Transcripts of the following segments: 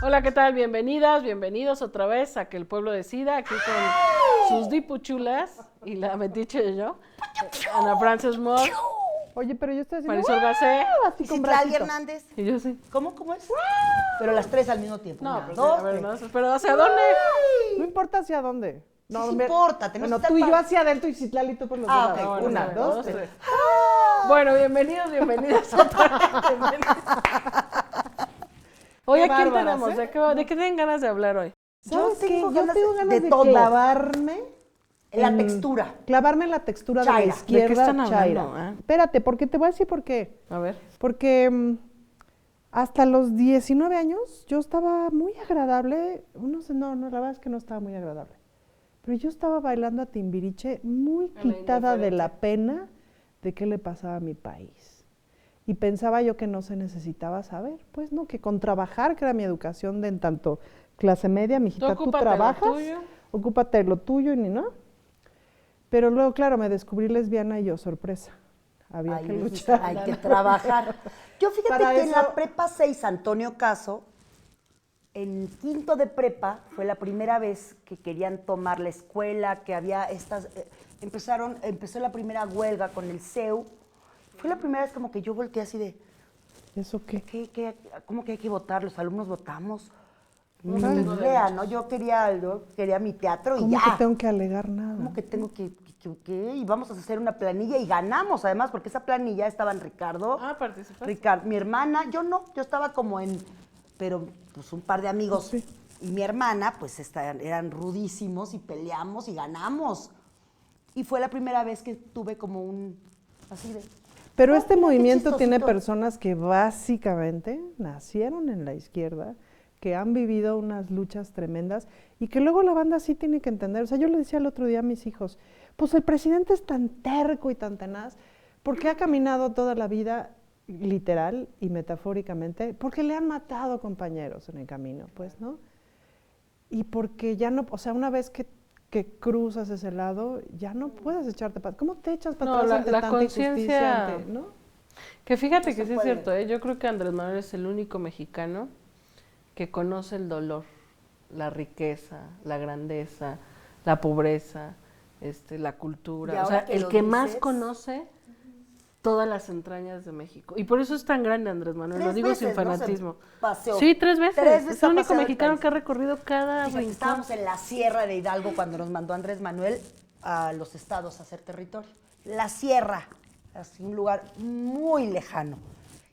Hola, ¿qué tal? Bienvenidas, bienvenidos otra vez a Que el Pueblo Decida, aquí con sus dipuchulas y la metiche de yo, Ana Frances Moore, Oye, pero yo estoy haciendo Marisol Gacé, así ¿Y con Citlali bracito. Hernández? y yo sí. ¿Cómo es? Pero las tres al mismo tiempo. No, Una, pues, dos, a ver, tres. no, pero ¿hacia dónde? No importa hacia dónde. No, Sí me- importa, tenemos Bueno, que tú y estar yo para- hacia adentro y Citlali tú por los Ah, dos lados. ok, bueno, Una, sí, dos, dos, tres. tres. Bueno, bienvenidas otra vez. Hoy, Qué ¿a quién bárbaras, tenemos? ¿eh? ¿De qué tienen ganas de hablar hoy? ¿Sabes qué? tengo Yo ganas tengo ganas de de todo. clavarme La en- textura. Clavarme en la textura de la Chaira. ¿De qué izquierda están hablando, chaira. Espérate, porque te voy a decir por qué. A ver. Porque hasta los 19 años yo estaba muy agradable. No, la verdad es que no estaba muy agradable. Pero yo estaba bailando a Timbiriche muy la quitada de la indiferencia. pena de qué le pasaba a mi país. Y pensaba yo que no se necesitaba saber. Pues no, que con trabajar, que era mi educación de en tanto clase media, mijita, tú ocúpate de lo trabajas, tuyo. ocúpate de lo tuyo y ni no. Pero luego, claro, me descubrí lesbiana y yo, sorpresa. Había Ahí que dijiste, luchar. hay que trabajar. Yo fíjate Para que en eso- la prepa 6, Antonio Caso, en quinto de prepa, fue la primera vez que querían tomar la escuela, que había estas... empezó la primera huelga con el CEU. Fue la primera vez como que yo volteé así de, ¿Eso qué? ¿cómo que hay que votar? ¿Los alumnos votamos? No Ni tengo idea, ¿no? Yo quería mi teatro y ¿Cómo ya. que tengo que alegar nada? ¿Cómo que tengo que y vamos a hacer una planilla y ganamos además, porque esa planilla estaban Ricardo, Ah, participaste. mi hermana, yo no, yo estaba como pero pues un par de amigos Sí. y mi hermana, pues eran rudísimos y peleamos y ganamos. Y fue la primera vez que tuve como así de... Pero "Ah, este mira qué movimiento tiene chistosito". personas que básicamente nacieron en la izquierda, que han vivido unas luchas tremendas y que luego la banda sí tiene que entender. O sea, yo le decía el otro día a mis hijos, pues el presidente es tan terco y tan tenaz porque ha caminado toda la vida literal y metafóricamente, porque le han matado compañeros en el camino, pues, ¿no? Y porque ya no, o sea, una vez que cruzas ese lado, ya no puedes echarte para... ¿Cómo te echas para No, atrás la- ante la tanta conciencia- injusticia, ¿no? Que fíjate No que se sí es puede. cierto, ¿eh? Yo creo que Andrés Manuel es el único mexicano que conoce el dolor, la riqueza, la grandeza, la pobreza, la Y cultura. O ahora sea, que el lo que más dices- conoce todas las entrañas de México. Y por eso es tan grande Andrés Manuel, lo 3 digo sin veces, ¿no? Se fanatismo. paseó. Sí, 3 veces. 3 veces Es el ha único paseado el mexicano país. que ha recorrido cada Fíjate, rincón. estábamos en la Sierra de Hidalgo cuando nos mandó Andrés Manuel a los estados a hacer territorio. La Sierra, así un lugar muy lejano.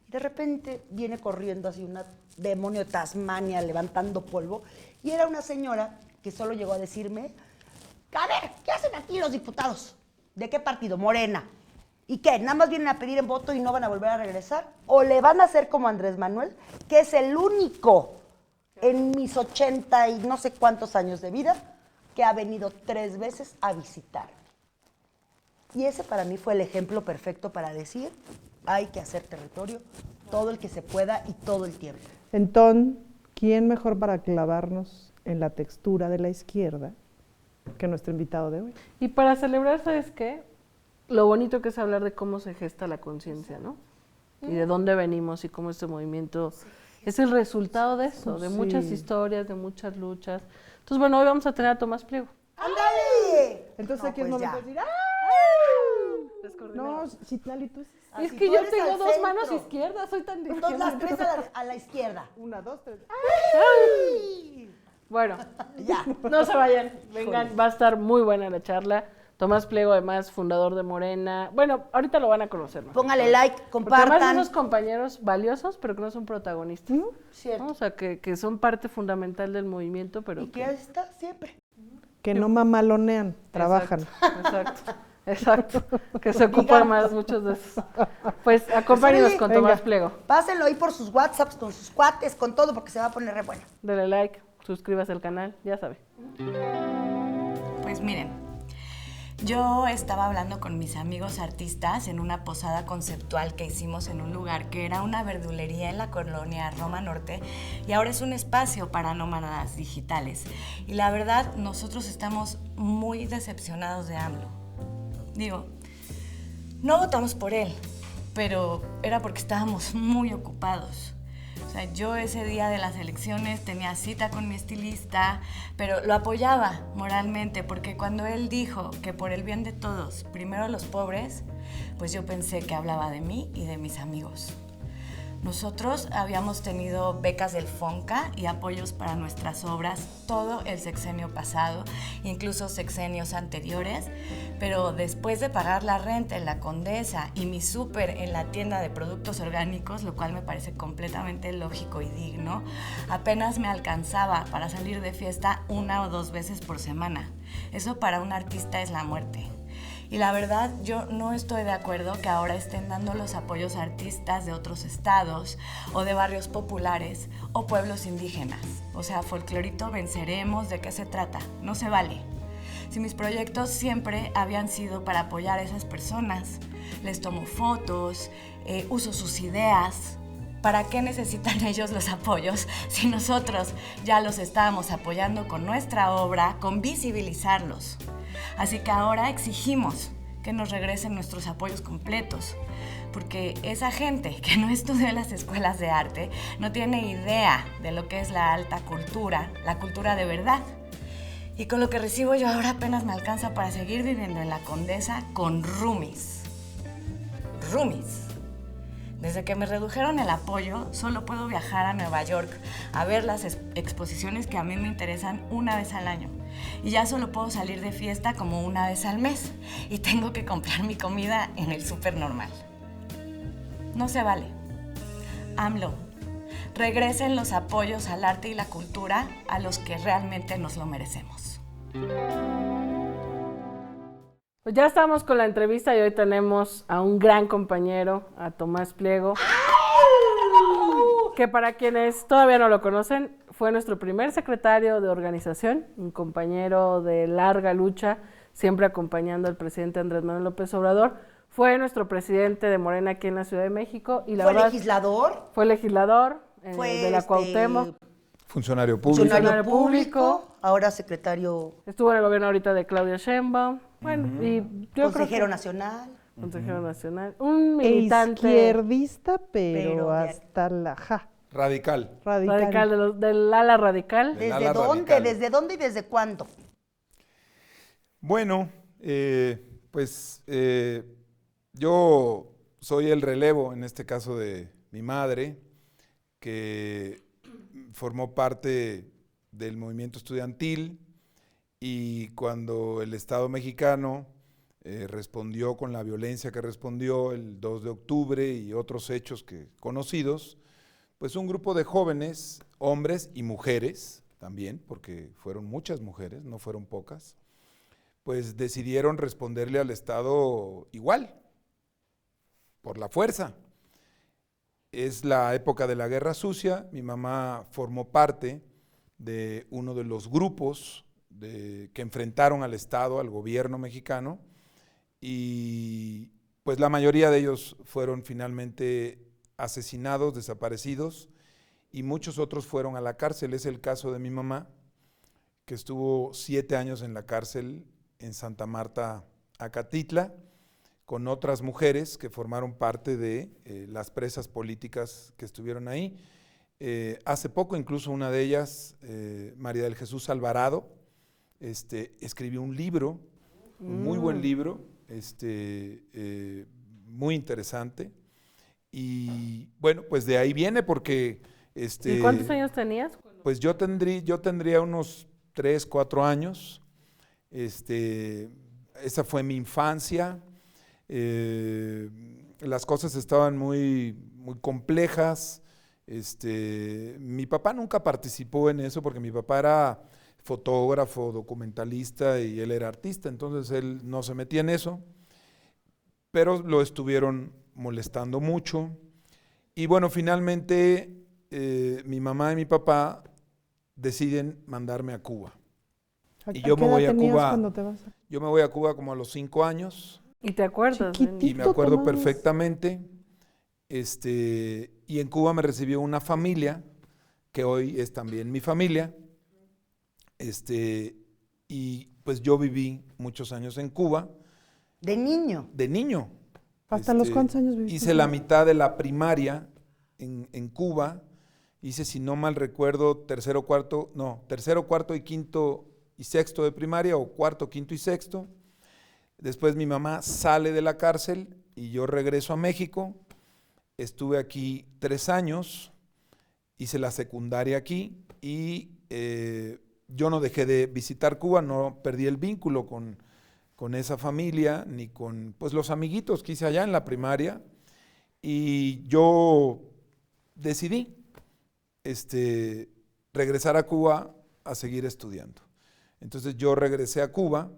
Y de repente viene corriendo así una demonio de Tasmania levantando polvo. Y era una señora que solo llegó a decirme, a ver, ¿qué hacen aquí los diputados? ¿De qué partido? Morena. ¿Y qué? ¿Nada más vienen a pedir en voto y no van a volver a regresar? ¿O le van a hacer como Andrés Manuel, que es el único en mis 80 y no sé cuántos años de vida que ha venido 3 veces a visitarme? Y ese para mí fue el ejemplo perfecto para decir, hay que hacer territorio todo el que se pueda y todo el tiempo. Entonces, ¿quién mejor para clavarnos en la textura de la izquierda que nuestro invitado de hoy? Y para celebrar, ¿sabes qué? Lo bonito que es hablar de cómo se gesta la conciencia, ¿no? Y de dónde venimos y cómo este movimiento es el resultado de eso, de Sí. muchas historias, de muchas luchas. Entonces, bueno, hoy vamos a tener a Tomás Pliego. ¡Ándale! Entonces No, aquí es pues momento ya. de decir, no, Citlali, tú es... Así, Es que tú yo eres tengo al 2 manos centro. izquierdas, soy tan de Entonces las izquierda. 3 a la izquierda. 1, 2, 3. Bueno, Ya. no se vayan, vengan, va a estar muy buena la charla. Tomás Pliego, además, fundador de Morena. Bueno, ahorita lo van a conocer más. Póngale like, Porque además compartan. esos compañeros valiosos, pero que no son protagonistas. Cierto. ¿no? O sea, que son parte fundamental del movimiento, pero Y que ahí está siempre. Que no mamalonean, trabajan. Exacto. Que se ocupan más muchos de esos. Pues acompáñenos con Venga. Tomás Pliego. Pásenlo ahí por sus WhatsApps, con sus cuates, con todo, porque se va a poner re bueno. Dale like, suscríbase al canal, ya sabe. Pues miren, yo estaba hablando con mis amigos artistas en una posada conceptual que hicimos en un lugar que era una verdulería en la colonia Roma Norte y ahora es un espacio para nómadas digitales. Y la verdad, nosotros estamos muy decepcionados de AMLO. Digo, no votamos por él, pero era porque estábamos muy ocupados. O sea, yo ese día de las elecciones tenía cita con mi estilista, pero lo apoyaba moralmente, porque cuando él dijo que por el bien de todos, primero los pobres, pues yo pensé que hablaba de mí y de mis amigos. Nosotros habíamos tenido becas del FONCA y apoyos para nuestras obras todo el sexenio pasado, incluso sexenios anteriores, pero después de pagar la renta en la Condesa y mi súper en la tienda de productos orgánicos, lo cual me parece completamente lógico y digno, apenas me alcanzaba para salir de fiesta 1 o 2 veces por semana. Eso para un artista es la muerte. Y la verdad, yo no estoy de acuerdo que ahora estén dando los apoyos a artistas de otros estados o de barrios populares o pueblos indígenas. O sea, folclorito venceremos, ¿de qué se trata? No se vale. Si mis proyectos siempre habían sido para apoyar a esas personas, les tomo fotos, uso sus ideas. ¿Para qué necesitan ellos los apoyos si nosotros ya los estábamos apoyando con nuestra obra, con visibilizarlos? Así que ahora exigimos que nos regresen nuestros apoyos completos, porque esa gente que no estudió en las escuelas de arte no tiene idea de lo que es la alta cultura, la cultura de verdad. Y con lo que recibo yo ahora apenas me alcanza para seguir viviendo en la Condesa con roomies. Roomies. Desde que me redujeron el apoyo, solo puedo viajar a Nueva York a ver las exposiciones que a mí me interesan 1 vez al año. Y ya solo puedo salir de fiesta como 1 vez al mes. Y tengo que comprar mi comida en el súper normal. No se vale. AMLO, regresen los apoyos al arte y la cultura a los que realmente nos lo merecemos. Pues ya estamos con la entrevista y hoy tenemos a un gran compañero, a Tomás Pliego, que para quienes todavía no lo conocen, fue nuestro primer secretario de organización, un compañero de larga lucha, siempre acompañando al presidente Andrés Manuel López Obrador. Fue nuestro presidente de Morena aquí en la Ciudad de México. Y la ¿Fue verdad, legislador? Fue legislador Fue de la Cuauhtémoc. Funcionario público. Funcionario público, ahora secretario. Estuvo en el gobierno ahorita de Claudia Sheinbaum. Bueno, y yo Consejero creo que, nacional. Consejero nacional. Un militante Izquierdista, pero Pero de- hasta la Radical. radical. del ala radical. Del ¿Desde ala dónde? radical. ¿Desde dónde y desde cuándo? Bueno, pues yo soy el relevo, en este caso de mi madre, que formó parte del movimiento estudiantil, y cuando el Estado mexicano respondió con la violencia que respondió el 2 de octubre y otros hechos conocidos, pues un grupo de jóvenes, hombres y mujeres también, porque fueron muchas mujeres, no fueron pocas, pues decidieron responderle al Estado igual, por la fuerza. Es la época de la Guerra Sucia. Mi mamá formó parte de uno de los grupos que enfrentaron al Estado, al gobierno mexicano, y pues la mayoría de ellos fueron finalmente asesinados, desaparecidos, y muchos otros fueron a la cárcel. Es el caso de mi mamá, que estuvo 7 años en la cárcel en Santa Marta, Acatitla, con otras mujeres que formaron parte de las presas políticas que estuvieron ahí. Hace poco, incluso una de ellas, María del Jesús Alvarado, escribió un libro, un muy buen libro, muy interesante. Y bueno, pues de ahí viene porque... ¿Y cuántos años tenías? Pues yo tendría unos 3, 4 años. Esa fue mi infancia. Las cosas estaban muy, muy complejas. Mi papá nunca participó en eso porque mi papá era fotógrafo, documentalista, y él era artista, entonces él no se metía en eso, pero lo estuvieron molestando mucho. Y bueno, finalmente mi mamá y mi papá deciden mandarme a Cuba. Y yo me voy a Cuba. Cuando te vas? Yo me voy a Cuba como a los 5 años. ¿Y te acuerdas? Chiquitito. Y me acuerdo Tomás. perfectamente. Y en Cuba me recibió una familia, que hoy es también mi familia. Y pues yo viví muchos años en Cuba. De niño. De niño. ¿Hasta los cuántos años viviste? Hice la mitad de la primaria en Cuba. Hice, si no mal recuerdo, tercero, cuarto y quinto y sexto de primaria, o cuarto, quinto y sexto. Después mi mamá sale de la cárcel y yo regreso a México. Estuve aquí 3 años, hice la secundaria aquí y yo no dejé de visitar Cuba, no perdí el vínculo con esa familia, ni con pues, los amiguitos que hice allá en la primaria. Y yo decidí regresar a Cuba a seguir estudiando. Entonces yo regresé a Cuba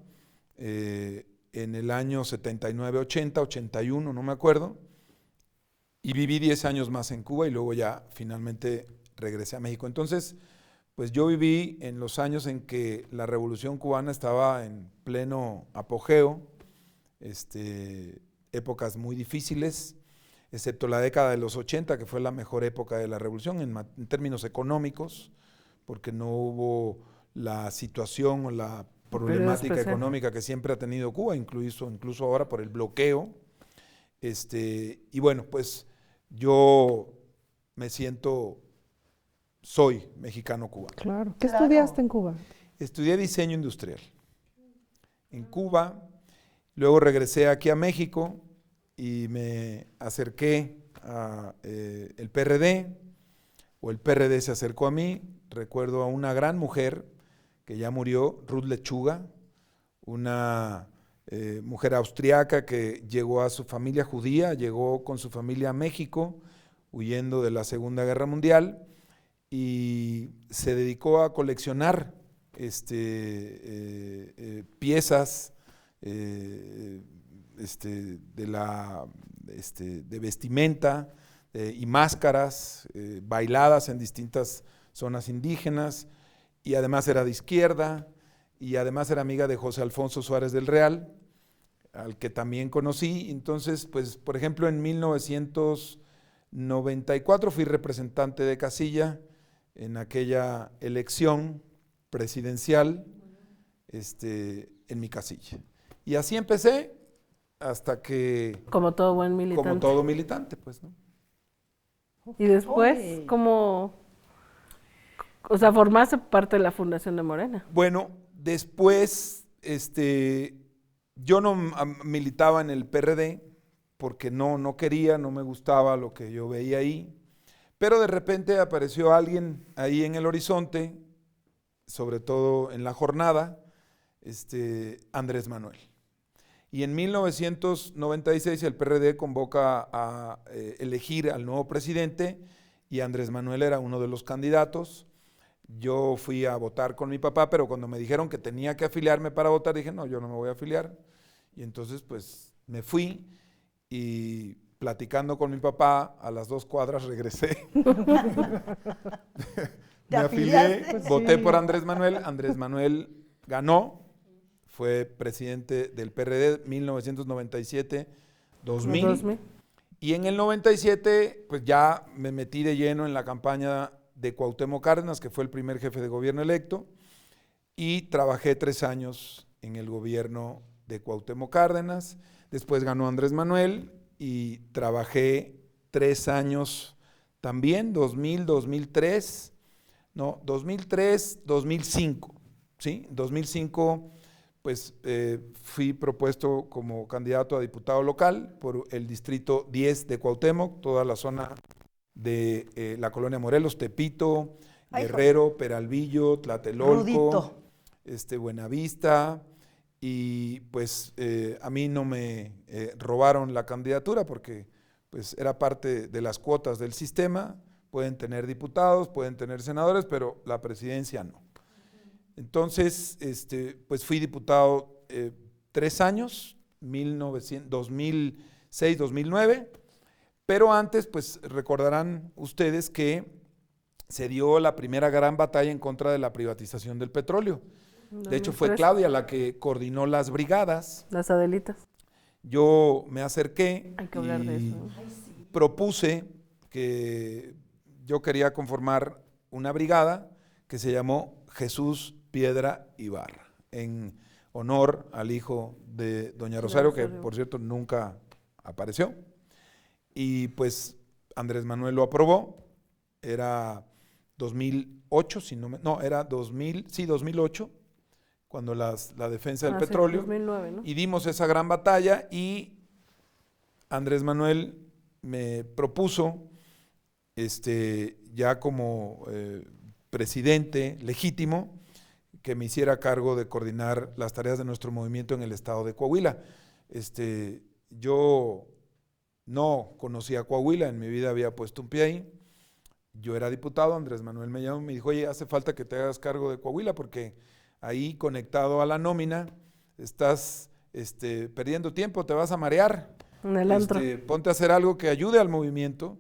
en el año 79, 80, 81, no me acuerdo, y viví 10 años más en Cuba y luego ya finalmente regresé a México. Entonces, pues yo viví en los años en que la Revolución Cubana estaba en pleno apogeo, épocas muy difíciles, excepto la década de los 80, que fue la mejor época de la Revolución en términos económicos, porque no hubo la situación o la problemática económica que siempre ha tenido Cuba, incluso ahora por el bloqueo. Y bueno, pues yo soy mexicano cubano. Claro. ¿Qué estudiaste en Cuba? Estudié diseño industrial en Cuba, luego regresé aquí a México y me acerqué a el PRD, o el PRD se acercó a mí. Recuerdo a una gran mujer que ya murió, Ruth Lechuga, una mujer austriaca que llegó a su familia judía, llegó con su familia a México, huyendo de la Segunda Guerra Mundial, y se dedicó a coleccionar piezas de vestimenta y máscaras bailadas en distintas zonas indígenas, y además era de izquierda, y además era amiga de José Alfonso Suárez del Real, al que también conocí. Entonces, pues, por ejemplo, en 1994 fui representante de casilla en aquella elección presidencial en mi casilla. Y así empecé hasta que... Como todo buen militante. Como todo militante, pues, ¿no? Y después, ¿cómo...? O sea, formaste parte de la fundación de Morena. Bueno, después, yo no militaba en el PRD porque no quería, no me gustaba lo que yo veía ahí, pero de repente apareció alguien ahí en el horizonte, sobre todo en la jornada, Andrés Manuel. Y en 1996 el PRD convoca a elegir al nuevo presidente y Andrés Manuel era uno de los candidatos. Yo fui a votar con mi papá, pero cuando me dijeron que tenía que afiliarme para votar, dije, no, yo no me voy a afiliar. Y entonces, pues, me fui y platicando con mi papá, a las 2 cuadras regresé. Me afilié, Pues voté sí. por Andrés Manuel ganó, fue presidente del PRD 1997-2000. 2000. Y en el 97, pues ya me metí de lleno en la campaña de Cuauhtémoc Cárdenas, que fue el primer jefe de gobierno electo, y trabajé 3 años en el gobierno de Cuauhtémoc Cárdenas. Después ganó Andrés Manuel y trabajé 3 años también, 2003, 2005, ¿sí? 2005, pues fui propuesto como candidato a diputado local por el distrito 10 de Cuauhtémoc, toda la zona de la colonia Morelos, Tepito, Guerrero, Peralvillo, Tlatelolco, Buenavista, y pues a mí no me robaron la candidatura porque pues era parte de las cuotas del sistema. Pueden tener diputados, pueden tener senadores, pero la presidencia no. Entonces, pues fui diputado 3 años, 2006, 2009, pero antes, pues recordarán ustedes que se dio la primera gran batalla en contra de la privatización del petróleo. De hecho, fue 2003. Claudia la que coordinó las brigadas. Las Adelitas. Yo me acerqué Hay que hablar de y eso, ¿no? propuse que yo quería conformar una brigada que se llamó Jesús Piedra Ibarra, en honor al hijo de doña Rosario, que por cierto nunca apareció. Y pues Andrés Manuel lo aprobó. Era 2008, era 2008, cuando la defensa del Sí, petróleo, 2009, ¿no? y dimos esa gran batalla y Andrés Manuel me propuso, ya como presidente legítimo, que me hiciera cargo de coordinar las tareas de nuestro movimiento en el estado de Coahuila. Yo no conocía Coahuila, en mi vida había puesto un pie ahí. Yo era diputado, Andrés Manuel me llamó y me dijo, oye, hace falta que te hagas cargo de Coahuila porque ahí conectado a la nómina estás perdiendo tiempo, te vas a marear. En el antro. Ponte a hacer algo que ayude al movimiento.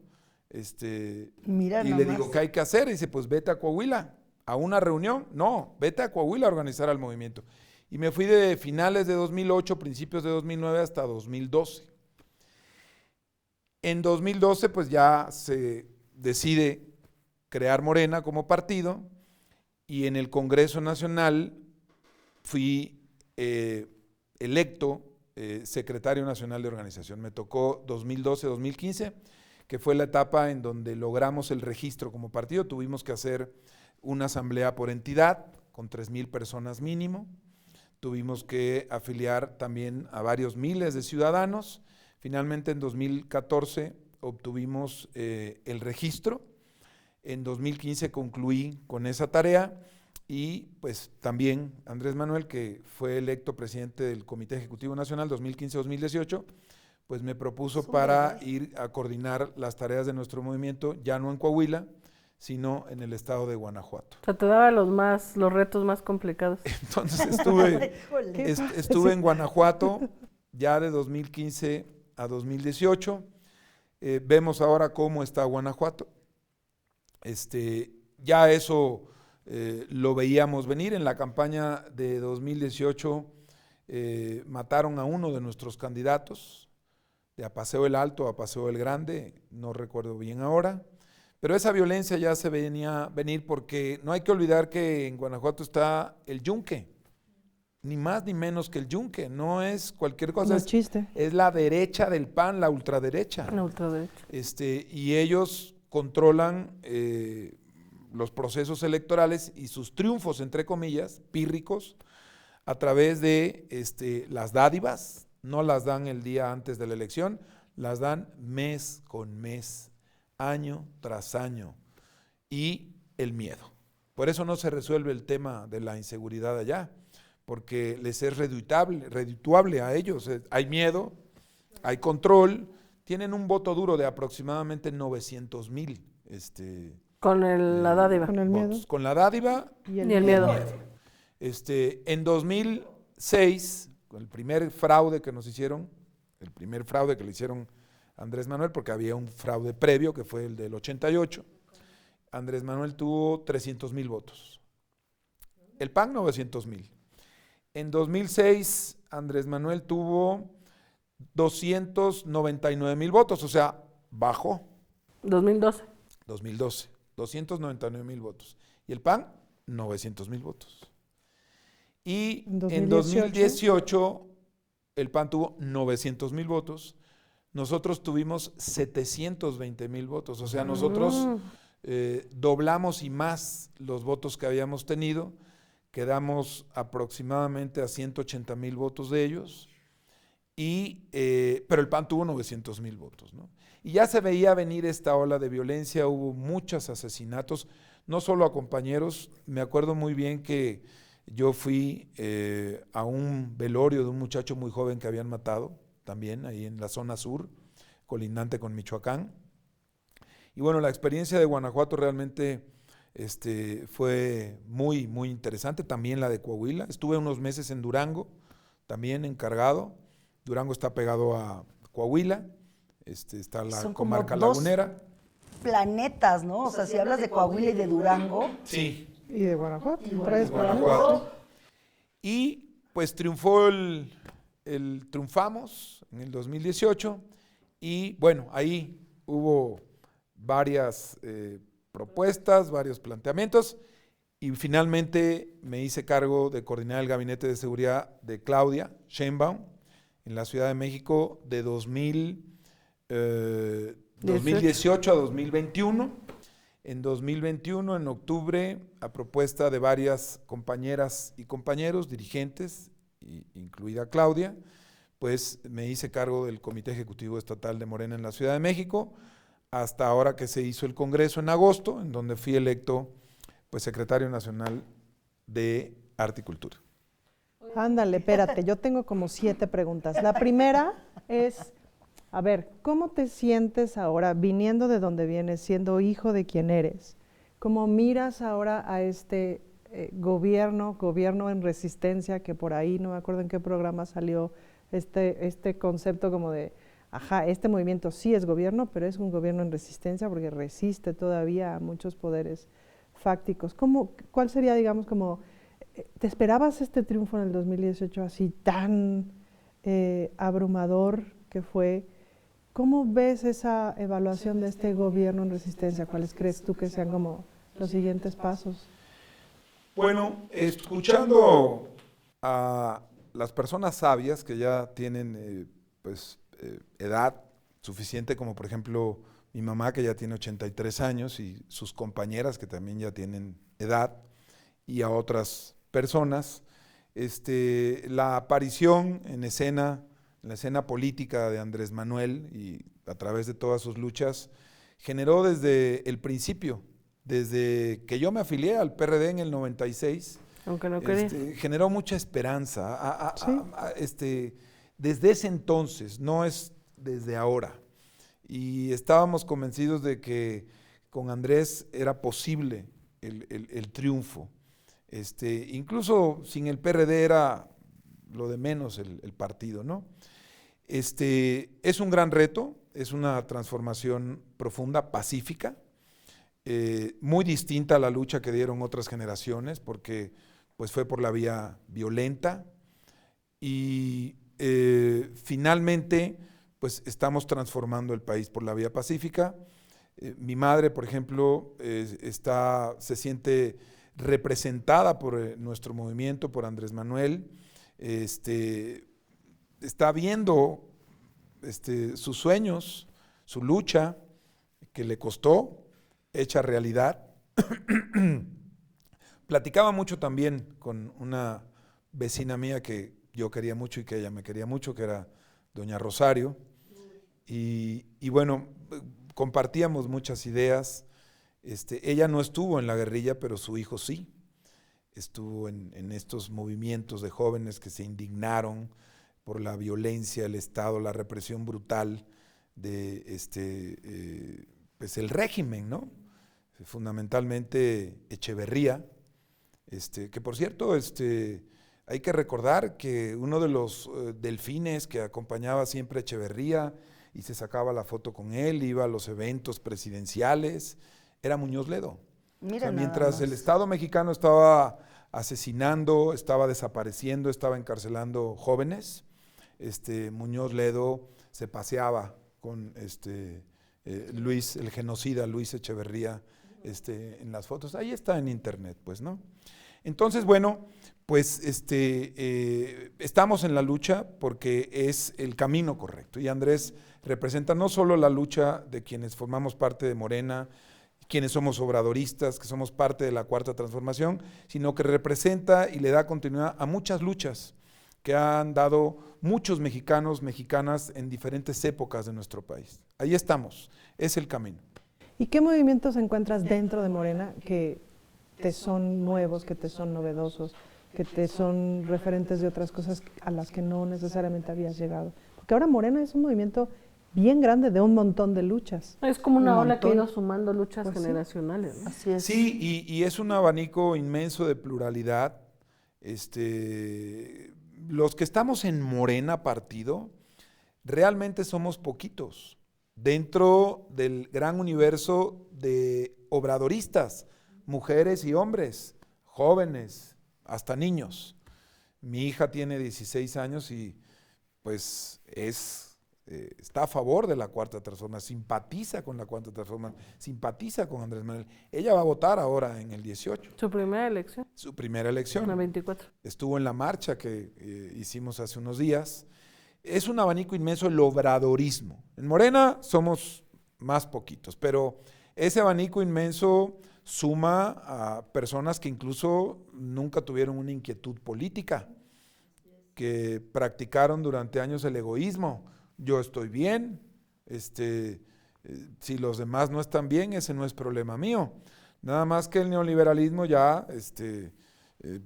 Mira y le nomás. digo, ¿qué hay que hacer? Y dice, pues vete a Coahuila, a una reunión. No, vete a Coahuila a organizar al movimiento. Y me fui de finales de 2008, principios de 2009 hasta 2012. En 2012 pues ya se decide crear Morena como partido y en el Congreso Nacional fui electo secretario nacional de organización. Me tocó 2012-2015, que fue la etapa en donde logramos el registro como partido. Tuvimos que hacer una asamblea por entidad con 3,000 personas mínimo. Tuvimos que afiliar también a varios miles de ciudadanos. Finalmente en 2014 obtuvimos el registro. En 2015 concluí con esa tarea y pues también Andrés Manuel, que fue electo presidente del Comité Ejecutivo Nacional 2015-2018, pues me propuso para ir a coordinar las tareas de nuestro movimiento, ya no en Coahuila, sino en el estado de Guanajuato. O sea, te daba los retos más complicados. Entonces Híjole. estuve en Guanajuato ya de 2015 a 2018. Vemos ahora cómo está Guanajuato. Ya eso lo veíamos venir. En la campaña de 2018 mataron a uno de nuestros candidatos, de a Paseo el Alto a Paseo el Grande, no recuerdo bien ahora, pero esa violencia ya se venía venir porque no hay que olvidar que en Guanajuato está el Yunque, ni más ni menos que el Yunque, no es cualquier cosa, No es chiste. es la derecha del PAN, la ultraderecha. La ultraderecha. Y ellos controlan los procesos electorales y sus triunfos, entre comillas, pírricos, a través de las dádivas. No las dan el día antes de la elección, las dan mes con mes, año tras año, y el miedo. Por eso no se resuelve el tema de la inseguridad allá, porque les es redituable a ellos. Hay miedo, hay control, tienen un voto duro de aproximadamente 900,000 Con la dádiva. Con el votos. miedo. Con la dádiva Y Y el miedo. en 2006, con el primer fraude que nos hicieron, el primer fraude que le hicieron a Andrés Manuel, porque había un fraude previo que fue el del 88, Andrés Manuel tuvo 300,000 votos. El PAN 900,000. En 2006, Andrés Manuel tuvo 299,000 votos, o sea, bajó. 2012. 2012, 299,000 votos. Y el PAN, 900,000 votos. Y en 2018, el PAN tuvo 900,000 votos. Nosotros tuvimos 720,000 votos. O sea, nosotros doblamos y más los votos que habíamos tenido. Quedamos aproximadamente a 180,000 votos de ellos. Pero el PAN tuvo 900,000 votos, ¿no? Y ya se veía venir esta ola de violencia, hubo muchos asesinatos, no solo a compañeros. Me acuerdo muy bien que yo fui a un velorio de un muchacho muy joven que habían matado, también ahí en la zona sur, colindante con Michoacán. Y bueno, la experiencia de Guanajuato realmente fue muy, muy interesante, también la de Coahuila. Estuve unos meses en Durango, también encargado. Durango está pegado a Coahuila, está la Son como comarca dos lagunera. planetas, ¿no? O sea, si hablas de Coahuila y de Durango. Sí, Y de Guanajuato. Y Tres Guanajuato. Y pues triunfó triunfamos en el 2018 y bueno, ahí hubo varias propuestas, varios planteamientos y finalmente me hice cargo de coordinar el gabinete de seguridad de Claudia Sheinbaum en la Ciudad de México de 2018 a 2021. En 2021, en octubre, a propuesta de varias compañeras y compañeros, dirigentes, incluida Claudia, pues me hice cargo del Comité Ejecutivo Estatal de Morena en la Ciudad de México, hasta ahora que se hizo el Congreso en agosto, en donde fui electo pues secretario nacional de Arte y Cultura. Ándale, espérate, yo tengo como 7 preguntas. La primera es, a ver, ¿cómo te sientes ahora viniendo de donde vienes, siendo hijo de quien eres? ¿Cómo miras ahora a este gobierno en resistencia, que por ahí, no me acuerdo en qué programa salió este concepto como de, ajá, este movimiento sí es gobierno, pero es un gobierno en resistencia porque resiste todavía a muchos poderes fácticos? ¿Cuál sería, digamos, como, te esperabas este triunfo en el 2018 así tan abrumador que fue? ¿Cómo ves esa evaluación de este gobierno en resistencia? ¿Cuáles crees tú que sean como los siguientes pasos? Bueno, escuchando a las personas sabias que ya tienen edad suficiente, como por ejemplo mi mamá, que ya tiene 83 años, y sus compañeras que también ya tienen edad, y a otras personas, la aparición en la escena política de Andrés Manuel y a través de todas sus luchas, generó desde el principio, desde que yo me afilié al PRD en el 96, Aunque no quería. generó mucha esperanza. Sí. Desde ese entonces, no es desde ahora. Y estábamos convencidos de que con Andrés era posible el triunfo. Incluso sin el PRD era lo de menos el partido, ¿no? Es un gran reto, es una transformación profunda, pacífica, muy distinta a la lucha que dieron otras generaciones, porque pues fue por la vía violenta, y finalmente pues estamos transformando el país por la vía pacífica. Mi madre, por ejemplo, se siente representada por nuestro movimiento, por Andrés Manuel. Está viendo sus sueños, su lucha, que le costó, hecha realidad. Platicaba mucho también con una vecina mía que yo quería mucho y que ella me quería mucho, que era doña Rosario. Y bueno, compartíamos muchas ideas. Ella no estuvo en la guerrilla, pero su hijo sí. Estuvo en estos movimientos de jóvenes que se indignaron por la violencia del Estado, la represión brutal de pues el régimen, ¿no? Fundamentalmente Echeverría, que por cierto, hay que recordar que uno de los delfines que acompañaba siempre a Echeverría y se sacaba la foto con él, iba a los eventos presidenciales, era Muñoz Ledo. Mira, mientras más. el Estado mexicano estaba asesinando, estaba desapareciendo, estaba encarcelando jóvenes, Muñoz Ledo se paseaba con Luis, el genocida Luis Echeverría, en las fotos. Ahí está en internet, pues, ¿no? Entonces, bueno, pues estamos en la lucha porque es el camino correcto. Y Andrés representa no solo la lucha de quienes formamos parte de Morena, quienes somos obradoristas, que somos parte de la Cuarta Transformación, sino que representa y le da continuidad a muchas luchas que han dado muchos mexicanos, mexicanas en diferentes épocas de nuestro país. Ahí estamos, es el camino. ¿Y qué movimientos encuentras dentro de Morena que te son nuevos, que te son novedosos, que te son referentes de otras cosas a las que no necesariamente habías llegado? Porque ahora Morena es un movimiento bien grande de un montón de luchas. Es como una Un ola que ha montón. ido sumando luchas Pues sí. generacionales, ¿no? Así es. Sí, y es un abanico inmenso de pluralidad. Los que estamos en Morena partido, realmente somos poquitos dentro del gran universo de obradoristas, mujeres y hombres, jóvenes, hasta niños. Mi hija tiene 16 años y pues está a favor de la Cuarta Transformación, simpatiza con la Cuarta Transformación, simpatiza con Andrés Manuel. Ella va a votar ahora en el 18, Su primera elección, su primera elección. en la 24. Estuvo en la marcha que hicimos hace unos días. Es un abanico inmenso el obradorismo. En Morena somos más poquitos, pero ese abanico inmenso suma a personas que incluso nunca tuvieron una inquietud política, que practicaron durante años el egoísmo. Yo estoy bien, si los demás no están bien, ese no es problema mío. Nada más que el neoliberalismo ya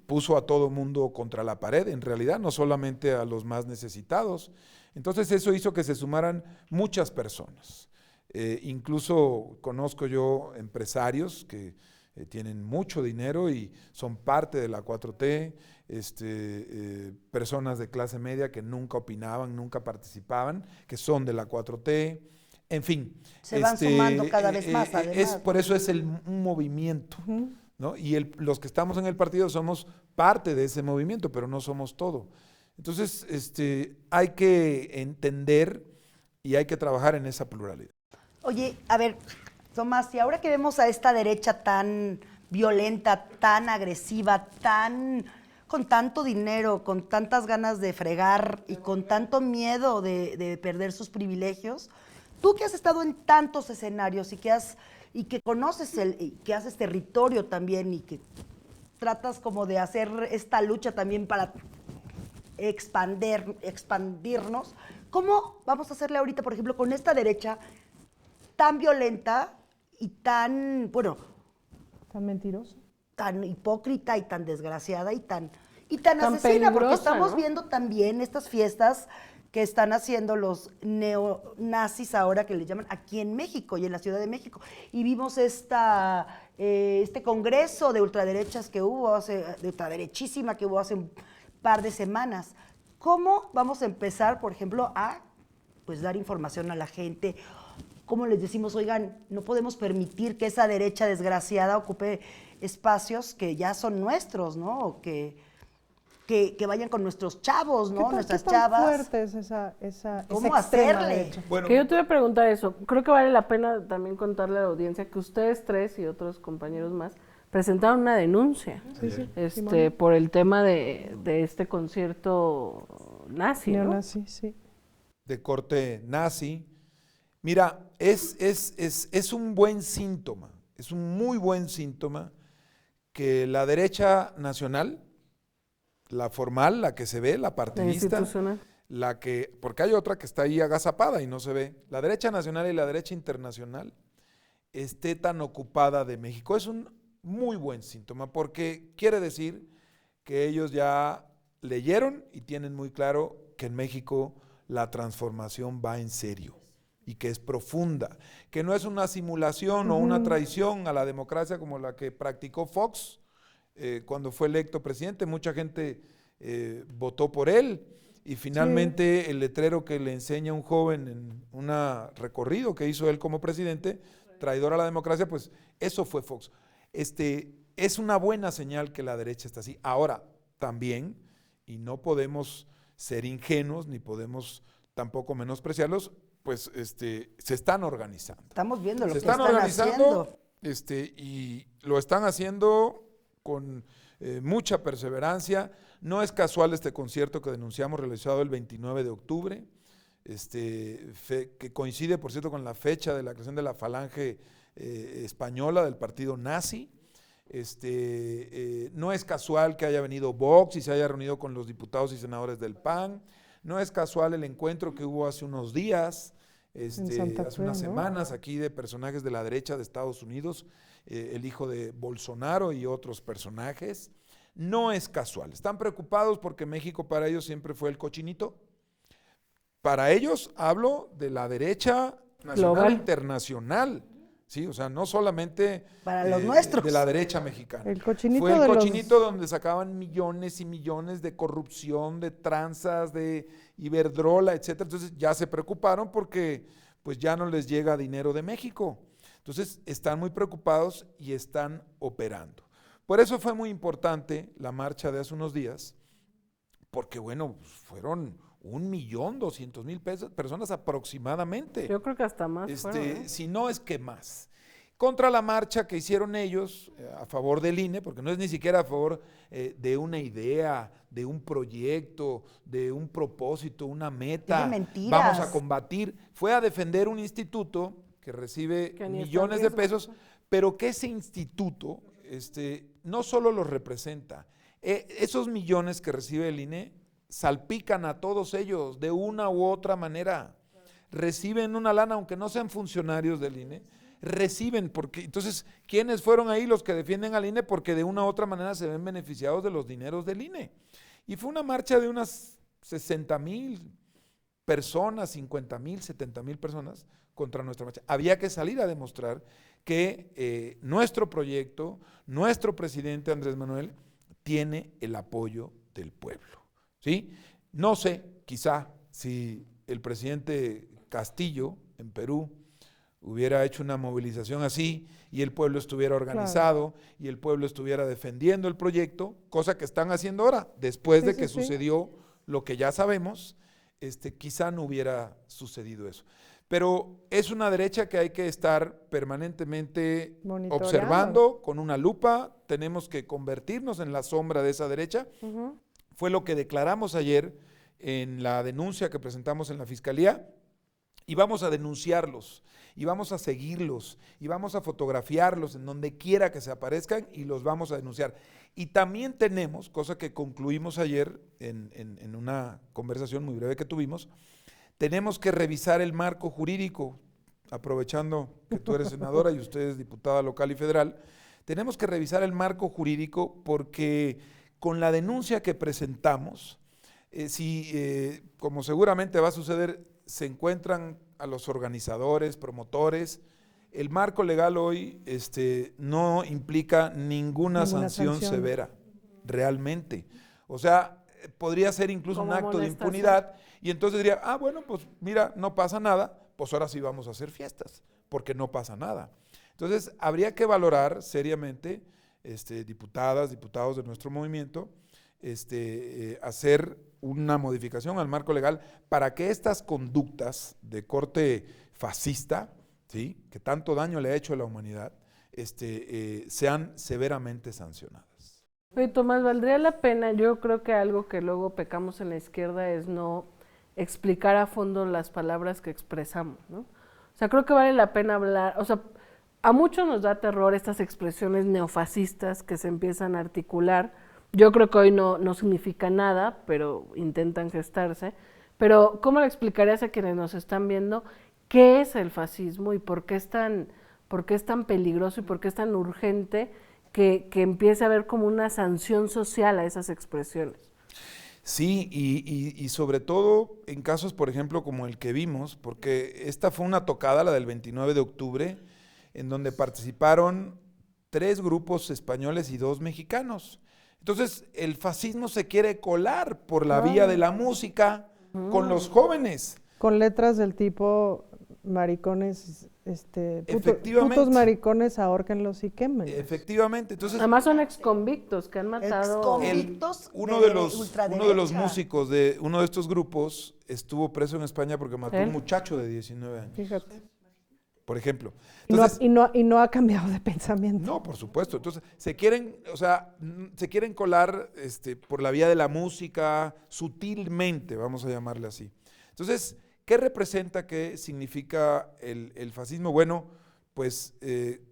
puso a todo mundo contra la pared, en realidad, no solamente a los más necesitados. Entonces eso hizo que se sumaran muchas personas. Incluso conozco yo empresarios que tienen mucho dinero y son parte de la 4T, personas de clase media que nunca opinaban, nunca participaban, que son de la 4T, en fin. Se van sumando cada vez más, además. Por eso es un movimiento, ¿no? Y los que estamos en el partido somos parte de ese movimiento, pero no somos todo. Entonces, hay que entender y hay que trabajar en esa pluralidad. Oye, a ver, Tomás, y ahora que vemos a esta derecha tan violenta, tan agresiva, con tanto dinero, con tantas ganas de fregar y con tanto miedo de perder sus privilegios, tú que has estado en tantos escenarios y que conoces que haces territorio también y que tratas como de hacer esta lucha también para expandirnos, ¿cómo vamos a hacerle ahorita, por ejemplo, con esta derecha tan violenta y tan mentirosa, tan hipócrita y tan desgraciada y tan asesina? Porque estamos viendo también estas fiestas que están haciendo los neonazis ahora, que le llaman, aquí en México y en la Ciudad de México. Y vimos este congreso de ultraderechas que hubo, de ultraderechísima que hubo hace un par de semanas. ¿Cómo vamos a empezar, por ejemplo, a dar información a la gente? ¿Cómo les decimos, oigan, no podemos permitir que esa derecha desgraciada ocupe espacios que ya son nuestros, ¿no? O que vayan con nuestros chavos, ¿no? Nuestras chavas. ¿Qué tan fuerte es esa ¿Cómo extrema hacerle? derecha? Bueno, Que yo te voy a preguntar eso. Creo que vale la pena también contarle a la audiencia que ustedes tres y otros compañeros más presentaron una denuncia por el tema de este concierto nazi, ¿no? Neonazi, sí. de corte nazi. Mira, es un buen síntoma, es un muy buen síntoma que la derecha nacional, la formal, la que se ve, la partidista, institucional, porque hay otra que está ahí agazapada y no se ve, la derecha nacional y la derecha internacional esté tan ocupada de México. Es un muy buen síntoma porque quiere decir que ellos ya leyeron y tienen muy claro que en México la transformación va en serio y que es profunda, que no es una simulación o una traición a la democracia como la que practicó Fox cuando fue electo presidente. Mucha gente votó por él y finalmente el letrero que le enseña a un joven en un recorrido que hizo él como presidente, traidor a la democracia, pues eso fue Fox. Es una buena señal que la derecha está así. Ahora, también, y no podemos ser ingenuos, ni podemos tampoco menospreciarlos, pues se están organizando. Estamos viendo lo que están están organizando, haciendo. Y lo están haciendo con mucha perseverancia. No es casual este concierto que denunciamos realizado el 29 de octubre, que coincide, por cierto, con la fecha de la creación de la falange española del partido nazi. No es casual que haya venido Vox y se haya reunido con los diputados y senadores del PAN. No es casual el encuentro que hubo hace unos días, hace unas semanas aquí de personajes de la derecha de Estados Unidos, el hijo de Bolsonaro y otros personajes. No es casual. Están preocupados porque México para ellos siempre fue el cochinito. Para ellos hablo de la derecha nacional e internacional. Sí, o sea, no solamente para los nuestros, de la derecha mexicana. El cochinito fue el cochinito donde sacaban millones y millones de corrupción, de tranzas, de Iberdrola, etcétera. Entonces ya se preocuparon porque pues ya no les llega dinero de México. Entonces están muy preocupados y están operando. Por eso fue muy importante la marcha de hace unos días, porque bueno, fueron 1.200.000 personas aproximadamente. Yo creo que hasta más fueron, Si no es que más. Contra la marcha que hicieron ellos a favor del INE, porque no es ni siquiera a favor de una idea, de un proyecto, de un propósito, una meta. Tiene mentiras. Vamos a combatir. Fue a defender un instituto que recibe Que ni está en millones de riesgo. pesos, pero que ese instituto no solo los representa, esos millones que recibe el INE salpican a todos ellos de una u otra manera. Reciben una lana, aunque no sean funcionarios del INE, reciben, porque entonces, ¿quiénes fueron ahí los que defienden al INE? Porque de una u otra manera se ven beneficiados de los dineros del INE. Y fue una marcha de unas 60,000 personas, 50,000, 70,000 personas contra nuestra marcha. Había que salir a demostrar que nuestro proyecto, nuestro presidente Andrés Manuel, tiene el apoyo del pueblo, ¿sí? No sé, quizá, si el presidente Castillo en Perú hubiera hecho una movilización así y el pueblo estuviera organizado y el pueblo estuviera defendiendo el proyecto, cosa que están haciendo ahora, después de que sucedió lo que ya sabemos, quizá no hubiera sucedido eso. Pero es una derecha que hay que estar permanentemente observando con una lupa, tenemos que convertirnos en la sombra de esa derecha. Fue lo que declaramos ayer en la denuncia que presentamos en la Fiscalía, y vamos a denunciarlos, y vamos a seguirlos, y vamos a fotografiarlos en donde quiera que se aparezcan, y los vamos a denunciar. Y también tenemos, cosa que concluimos ayer en una conversación muy breve que tuvimos, tenemos que revisar el marco jurídico, aprovechando que tú eres senadora y usted es diputada local y federal, tenemos que revisar el marco jurídico porque con la denuncia que presentamos, como seguramente va a suceder, se encuentran a los organizadores, promotores, el marco legal hoy no implica ninguna sanción severa, realmente. O sea, podría ser incluso un acto de impunidad y entonces diría, bueno, pues mira, no pasa nada, pues ahora sí vamos a hacer fiestas, porque no pasa nada. Entonces, habría que valorar seriamente, diputadas, diputados de nuestro movimiento, hacer una modificación al marco legal para que estas conductas de corte fascista, ¿sí?, que tanto daño le ha hecho a la humanidad, sean severamente sancionadas. Oye, Tomás, valdría la pena, yo creo que algo que luego pecamos en la izquierda es no explicar a fondo las palabras que expresamos, ¿no? O sea, creo que vale la pena hablar, o sea, a muchos nos da terror estas expresiones neofascistas que se empiezan a articular. Yo creo que hoy no significa nada, pero intentan gestarse. Pero, ¿cómo le explicarías a quienes nos están viendo qué es el fascismo y por qué es tan peligroso y por qué es tan urgente que empiece a haber como una sanción social a esas expresiones? Sí, y sobre todo en casos, por ejemplo, como el que vimos, porque esta fue una tocada, la del 29 de octubre, en donde participaron 3 grupos españoles y 2 mexicanos. Entonces, el fascismo se quiere colar por la vía de la música con los jóvenes. Con letras del tipo maricones, Efectivamente. putos maricones, ahórquenlos y quémenlos. Efectivamente. Entonces, Además son exconvictos que han matado. uno de los músicos de uno de estos grupos estuvo preso en España porque mató a un muchacho de 19 años. Fíjate. Por ejemplo. Entonces, y no ha cambiado de pensamiento. No, por supuesto. Entonces, se quieren colar por la vía de la música, sutilmente, vamos a llamarle así. Entonces, ¿qué representa, qué significa el fascismo? Bueno, pues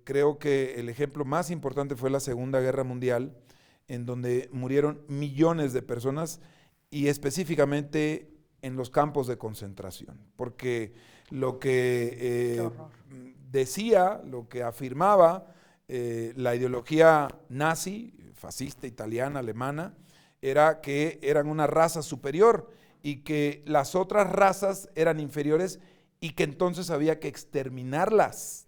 creo que el ejemplo más importante fue la Segunda Guerra Mundial, en donde murieron millones de personas y específicamente en los campos de concentración, porque lo que decía, lo que afirmaba la ideología nazi, fascista, italiana, alemana, era que eran una raza superior y que las otras razas eran inferiores y que entonces había que exterminarlas.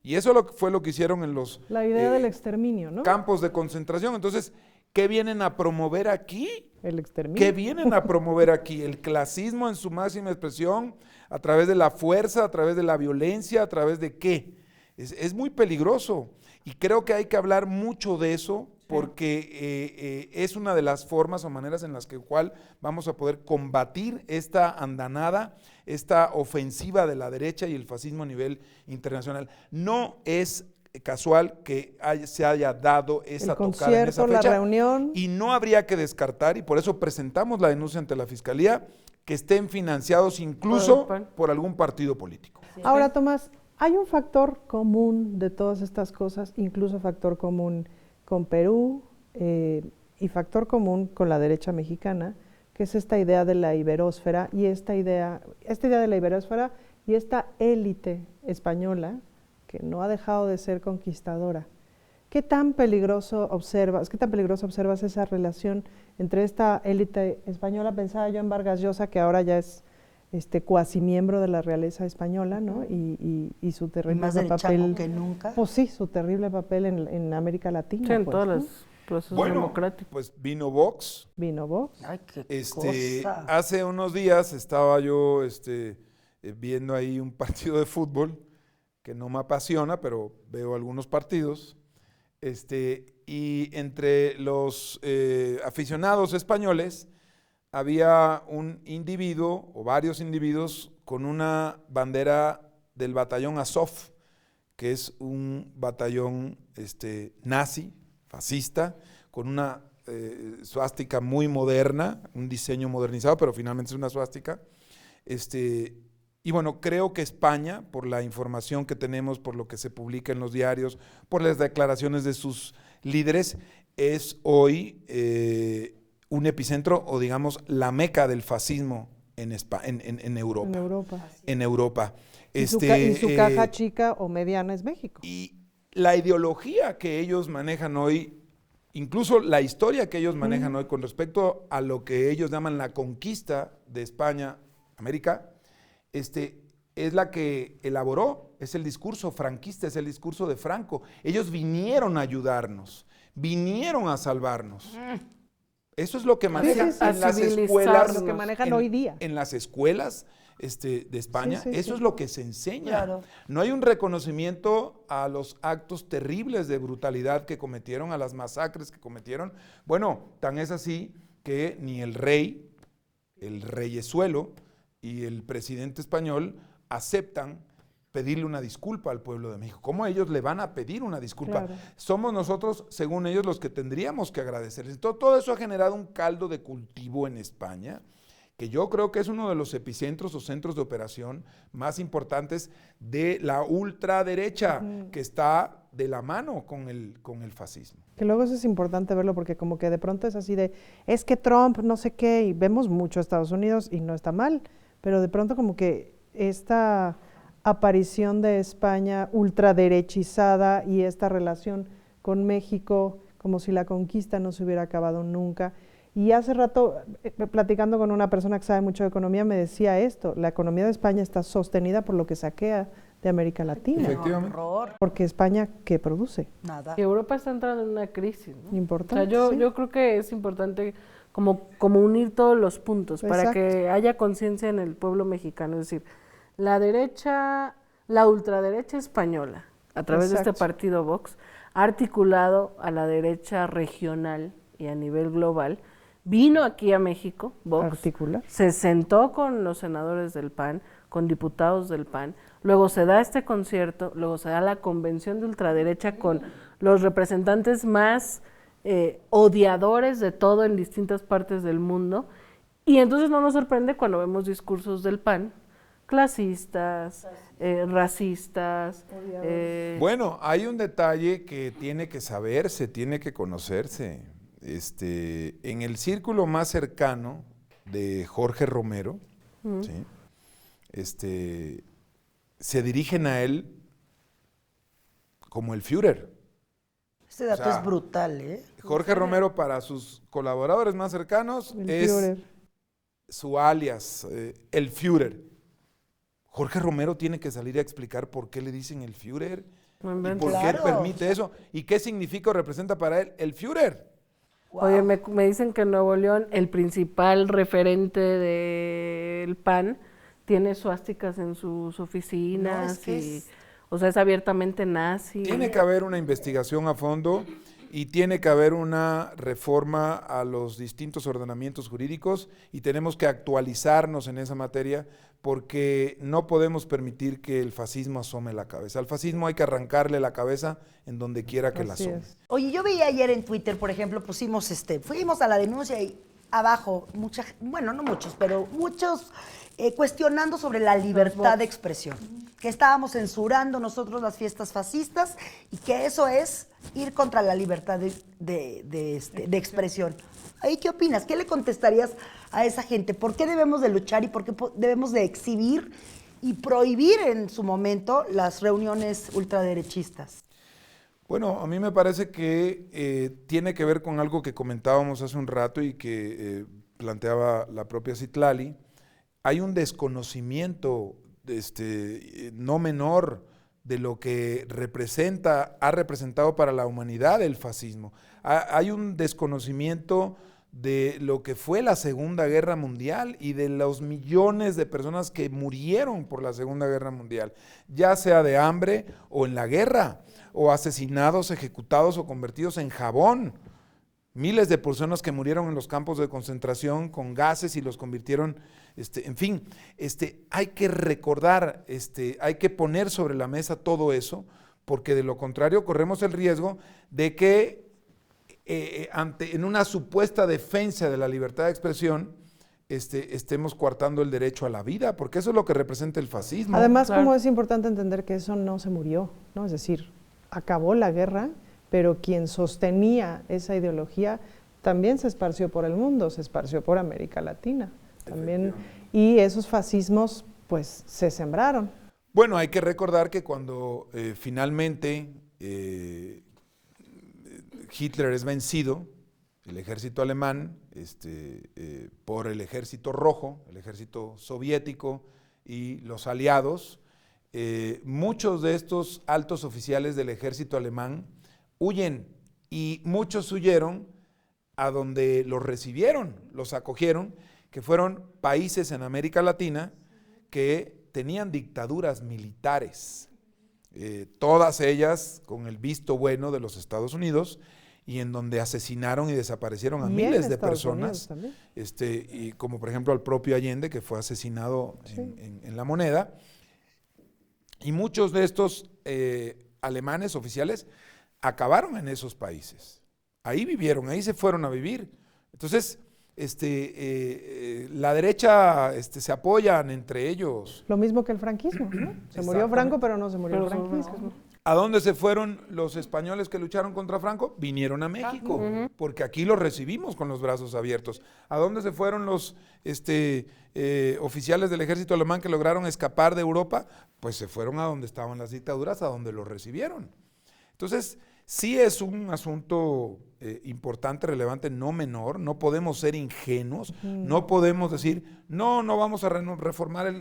Y eso fue lo que hicieron en los la idea del exterminio, ¿no? Campos de concentración. Entonces, ¿qué vienen a promover aquí? El exterminio. ¿Qué vienen a promover aquí? El clasismo en su máxima expresión, a través de la fuerza, a través de la violencia, a través de qué. Es muy peligroso y creo que hay que hablar mucho de eso porque es una de las formas o maneras en las que vamos a poder combatir esta andanada, esta ofensiva de la derecha y el fascismo a nivel internacional. No es casual que se haya dado esa tocada en esa fecha, la reunión. Y no habría que descartar, y por eso presentamos la denuncia ante la Fiscalía, que estén financiados incluso por algún partido político. Ahora, Tomás, Hay un factor común de todas estas cosas, incluso factor común con Perú y factor común con la derecha mexicana, que es esta idea de la iberósfera y esta idea de la iberósfera y esta élite española que no ha dejado de ser conquistadora. ¿Qué tan peligrosa observas esa relación entre esta élite española? Pensaba yo en Vargas Llosa, que ahora ya es cuasi miembro de la realeza española, ¿no? Y su terrible Más papel que nunca. Pues sí, su terrible papel en América Latina. Sí, en pues, todos ¿no? los procesos Bueno, democráticos. pues vino Vox. Vino Vox. Ay, qué cosa. Hace unos días estaba yo viendo ahí un partido de fútbol que no me apasiona, pero veo algunos partidos. Y entre los aficionados españoles había un individuo o varios individuos con una bandera del batallón Azov, que es un batallón nazi, fascista, con una suástica muy moderna, un diseño modernizado, pero finalmente es una suástica. Y bueno, creo que España, por la información que tenemos, por lo que se publica en los diarios, por las declaraciones de sus líderes, es hoy un epicentro o digamos la meca del fascismo en Europa. En Europa. Y su caja chica o mediana es México. Y la ideología que ellos manejan hoy, incluso la historia que ellos manejan hoy con respecto a lo que ellos llaman la conquista de España, América, es la que elaboró, es el discurso franquista, es el discurso de Franco. Ellos vinieron a ayudarnos, vinieron a salvarnos. Eso es lo que manejan en las escuelas. Lo que manejan hoy día. En las escuelas de España, eso es lo que se enseña. Claro. No hay un reconocimiento a los actos terribles de brutalidad que cometieron, a las masacres que cometieron. Bueno, tan es así que ni el reyesuelo y el presidente español aceptan pedirle una disculpa al pueblo de México. ¿Cómo ellos le van a pedir una disculpa? Claro. Somos nosotros, según ellos, los que tendríamos que agradecerles. Todo eso ha generado un caldo de cultivo en España, que yo creo que es uno de los epicentros o centros de operación más importantes de la ultraderecha, que está de la mano con el fascismo. Que luego eso es importante verlo porque como que de pronto es así es que Trump no sé qué, y vemos mucho a Estados Unidos y no está mal, pero de pronto como que esta aparición de España ultraderechizada y esta relación con México como si la conquista no se hubiera acabado nunca. Y hace rato, platicando con una persona que sabe mucho de economía, me decía esto: la economía de España está sostenida por lo que saquea de América Latina. Efectivamente. Porque España, ¿qué produce? Nada. Y Europa está entrando en una crisis, ¿no? Importante. O sea, yo creo que es importante como unir todos los puntos para que haya conciencia en el pueblo mexicano. Es decir, la ultraderecha española, a través de este partido Vox, ha articulado a la derecha regional y a nivel global. Vino aquí a México, Vox, se sentó con los senadores del PAN, con diputados del PAN, luego se da este concierto, luego se da la convención de ultraderecha con los representantes más odiadores de todo en distintas partes del mundo, y entonces no nos sorprende cuando vemos discursos del PAN clasistas, racistas. Bueno, hay un detalle que tiene que saberse, tiene que conocerse. En el círculo más cercano de Jorge Romero, ¿sí? Se dirigen a él como el Führer. Este dato es brutal, ¿eh? Jorge Romero, para sus colaboradores más cercanos, es su alias, el Führer. Jorge Romero tiene que salir a explicar por qué le dicen el Führer, y por qué él permite eso, y qué significa o representa para él el Führer. Wow. Oye, me dicen que en Nuevo León el principal referente del PAN tiene suásticas en sus oficinas, o sea, es abiertamente nazi. Tiene que haber una investigación a fondo y tiene que haber una reforma a los distintos ordenamientos jurídicos y tenemos que actualizarnos en esa materia porque no podemos permitir que el fascismo asome la cabeza. Al fascismo hay que arrancarle la cabeza en donde quiera que la asome. Oye, yo veía ayer en Twitter, por ejemplo, fuimos a la denuncia y abajo, bueno, no muchos, pero muchos cuestionando sobre la libertad de expresión, que estábamos censurando nosotros las fiestas fascistas y que eso es ir contra la libertad de expresión. ¿Ahí qué opinas? ¿Qué le contestarías a esa gente? ¿Por qué debemos de luchar y por qué debemos de exhibir y prohibir en su momento las reuniones ultraderechistas? Bueno, a mí me parece que tiene que ver con algo que comentábamos hace un rato y que planteaba la propia Citlali. Hay un desconocimiento no menor de lo que ha representado para la humanidad el fascismo. Hay un desconocimiento de lo que fue la Segunda Guerra Mundial y de los millones de personas que murieron por la Segunda Guerra Mundial, ya sea de hambre o en la guerra, o asesinados, ejecutados o convertidos en jabón. Miles de personas que murieron en los campos de concentración con gases y los convirtieron, en fin, hay que recordar, hay que poner sobre la mesa todo eso, porque de lo contrario corremos el riesgo de que en una supuesta defensa de la libertad de expresión, estemos coartando el derecho a la vida, porque eso es lo que representa el fascismo. Además, como es importante entender que eso no se murió, ¿no? Es decir, acabó la guerra, pero quien sostenía esa ideología también se esparció por el mundo, se esparció por América Latina también, y esos fascismos pues se sembraron. Bueno, hay que recordar que cuando finalmente Hitler es vencido, el ejército alemán, por el ejército rojo, el ejército soviético y los aliados, muchos de estos altos oficiales del ejército alemán huyen, y muchos huyeron a donde los recibieron, los acogieron, que fueron países en América Latina que tenían dictaduras militares, todas ellas con el visto bueno de los Estados Unidos, y en donde asesinaron y desaparecieron a miles de personas, y como por ejemplo al propio Allende, que fue asesinado en La Moneda, y muchos de estos alemanes oficiales acabaron en esos países. Ahí vivieron, ahí se fueron a vivir. Entonces, la derecha se apoyan entre ellos. Lo mismo que el franquismo, ¿no? Se murió Franco, pero no se murió el franquismo. ¿A dónde se fueron los españoles que lucharon contra Franco? Vinieron a México, porque aquí los recibimos con los brazos abiertos. ¿A dónde se fueron los oficiales del ejército alemán que lograron escapar de Europa? Pues se fueron a donde estaban las dictaduras, a donde los recibieron. Entonces, sí es un asunto importante, relevante, no menor. No podemos ser ingenuos, no podemos decir, no vamos a reformar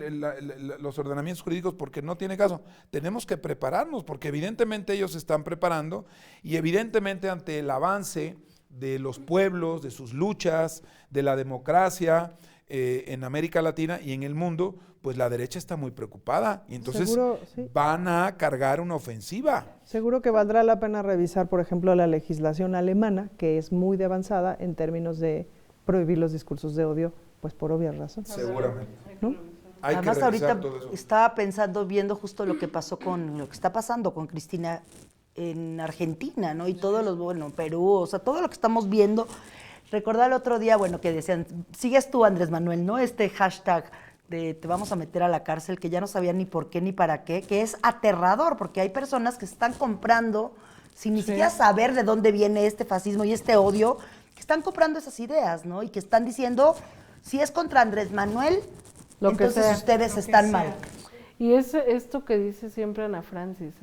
los ordenamientos jurídicos porque no tiene caso. Tenemos que prepararnos, porque evidentemente ellos se están preparando, y evidentemente ante el avance de los pueblos, de sus luchas, de la democracia en América Latina y en el mundo, pues la derecha está muy preocupada, y entonces Seguro, sí. Van a cargar una ofensiva. Seguro que valdrá la pena revisar, por ejemplo, la legislación alemana, que es muy de avanzada en términos de prohibir los discursos de odio, pues por obvias razones. Seguramente. ¿No? Hay Además, que revisar ahorita todo eso. estaba pensando, viendo justo lo que está pasando con Cristina en Argentina, ¿no? Y todos los, Perú, o sea, todo lo que estamos viendo. Recordaba el otro día, que decían, sigues tú, Andrés Manuel, ¿no? Hashtag de te vamos a meter a la cárcel, que ya no sabían ni por qué ni para qué, que es aterrador, porque hay personas que están comprando, sin ni siquiera saber de dónde viene este fascismo y este odio, que están comprando esas ideas, ¿no? Y que están diciendo, si es contra Andrés Manuel, entonces ustedes están mal. Y es esto que dice siempre Ana Francis,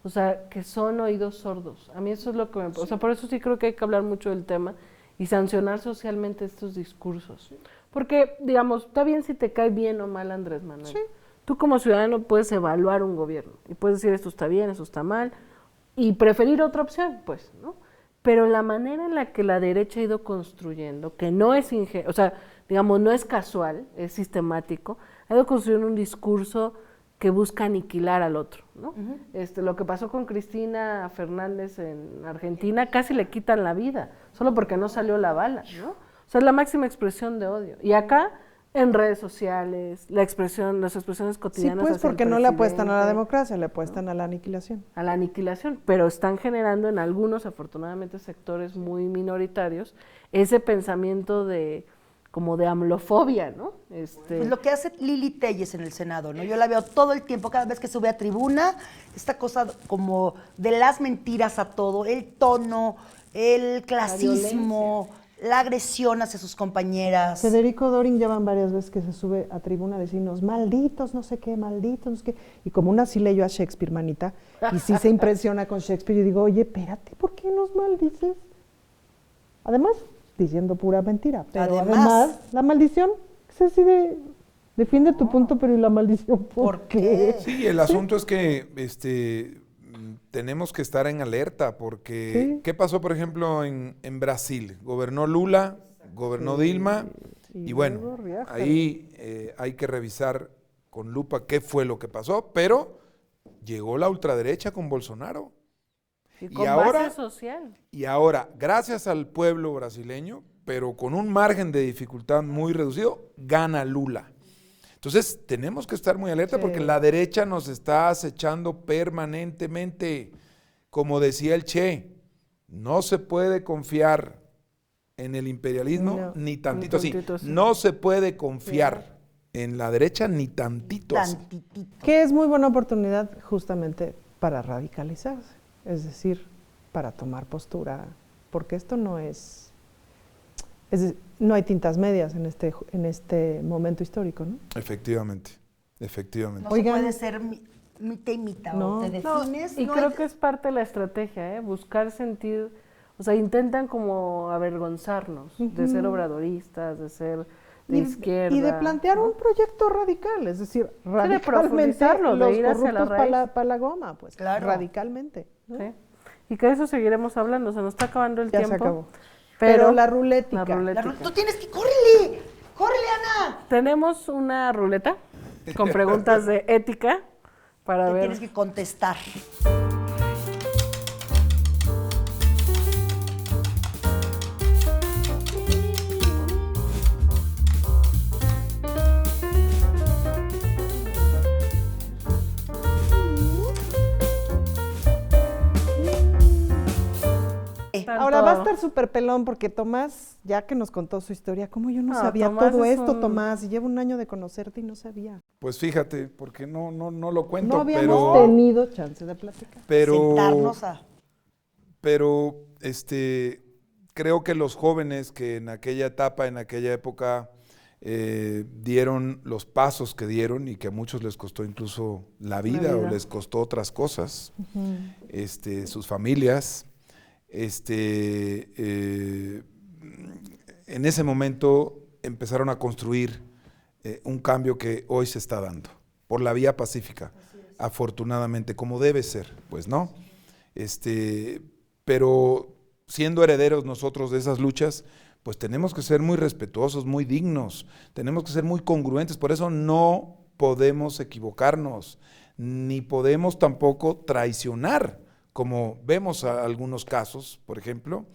o sea, que son oídos sordos. A mí eso es lo que o sea, por eso sí creo que hay que hablar mucho del tema y sancionar socialmente estos discursos. Porque, digamos, está bien si te cae bien o mal Andrés Manuel. Sí. Tú como ciudadano puedes evaluar un gobierno y puedes decir esto está bien, esto está mal, y preferir otra opción, pues, ¿no? Pero la manera en la que la derecha ha ido construyendo, que no es o sea, digamos, no es casual, es sistemático, ha ido construyendo un discurso que busca aniquilar al otro, ¿no? Lo que pasó con Cristina Fernández en Argentina, casi le quitan la vida, solo porque no salió la bala, ¿no? O sea, es la máxima expresión de odio. Y acá en redes sociales, las expresiones Sí, cotidianas pues hacia el porque no le apuestan a la presidente, democracia, le apuestan a la aniquilación. a la aniquilación, pero están generando en algunos, afortunadamente, sectores muy minoritarios, ese pensamiento de como de amlofobia, ¿no? Pues lo que hace Lili Telles en el Senado, ¿no? Yo la veo todo el tiempo, cada vez que sube a tribuna, esta cosa como de las mentiras a todo, el tono, el clasismo, la agresión hacia sus compañeras. Federico Dorin ya van varias veces que se sube a tribuna a decirnos, malditos, no sé qué, malditos, no sé qué. Y como una sí leyó a Shakespeare, manita, y sí se impresiona con Shakespeare, y digo, oye, espérate, ¿por qué nos maldices? Además, diciendo pura mentira, pero además la maldición es así de, defiende tu punto, pero ¿y la maldición por qué? Sí, el asunto es que tenemos que estar en alerta porque ¿qué pasó, por ejemplo, en Brasil? Gobernó Lula, gobernó Dilma y bueno, ahí hay que revisar con lupa qué fue lo que pasó, pero llegó la ultraderecha con Bolsonaro. Y con base social. Y ahora, gracias al pueblo brasileño, pero con un margen de dificultad muy reducido, gana Lula. Entonces, tenemos que estar muy alerta porque la derecha nos está acechando permanentemente. Como decía el Che, no se puede confiar en el imperialismo ni tantito. Sí, no se puede confiar en la derecha ni tantito. Que es muy buena oportunidad justamente para radicalizarse. Es decir, para tomar postura, porque esto no no hay tintas medias en este momento histórico, ¿no? Efectivamente. No se puede ser mitad y mitad, no, o te defines. Y creo que es parte de la estrategia, buscar sentir, o sea, intentan como avergonzarnos de ser obradoristas, de ser de izquierda. Y de plantear un proyecto radical, es decir, radicalmente de ir hacia la raíz. para la goma, pues, claro. radicalmente. ¿no? Sí. Y que de eso seguiremos hablando, se nos está acabando el tiempo. Ya se acabó. Pero la rulética. Tú tienes que, ¡córrele! ¡Córrele, Ana! Tenemos una ruleta con preguntas de ética para ver. Tienes que contestar. Ahora va a estar súper pelón porque Tomás, ya que nos contó su historia, como yo no sabía Tomás todo es esto, Tomás, y llevo un año de conocerte y no sabía. Pues fíjate, porque no lo cuento, No habíamos tenido chance de platicar. Sentarnos Pero creo que los jóvenes que en aquella etapa, en aquella época, dieron los pasos que dieron y que a muchos les costó incluso la vida o les costó otras cosas, sus familias, en ese momento empezaron a construir un cambio que hoy se está dando por la vía pacífica, afortunadamente, como debe ser, pues, ¿no? Pero siendo herederos nosotros de esas luchas, pues tenemos que ser muy respetuosos, muy dignos, tenemos que ser muy congruentes, por eso no podemos equivocarnos, ni podemos tampoco traicionar, como vemos a algunos casos, por ejemplo,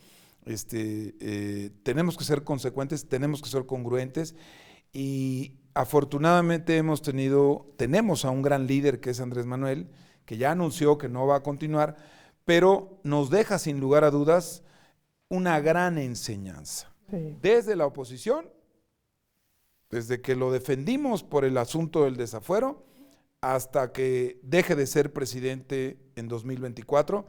tenemos que ser consecuentes, tenemos que ser congruentes y afortunadamente tenemos a un gran líder que es Andrés Manuel, que ya anunció que no va a continuar, pero nos deja sin lugar a dudas una gran enseñanza. Sí. Desde la oposición, desde que lo defendimos por el asunto del desafuero, hasta que deje de ser presidente en 2024,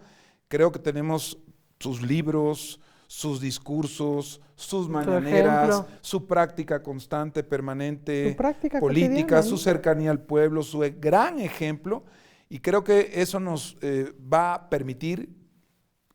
creo que tenemos sus libros, sus discursos, sus mañaneras, su práctica constante, permanente, Su práctica política, cotidiana, su ¿no? cercanía al pueblo, su gran ejemplo, y creo que eso nos va a permitir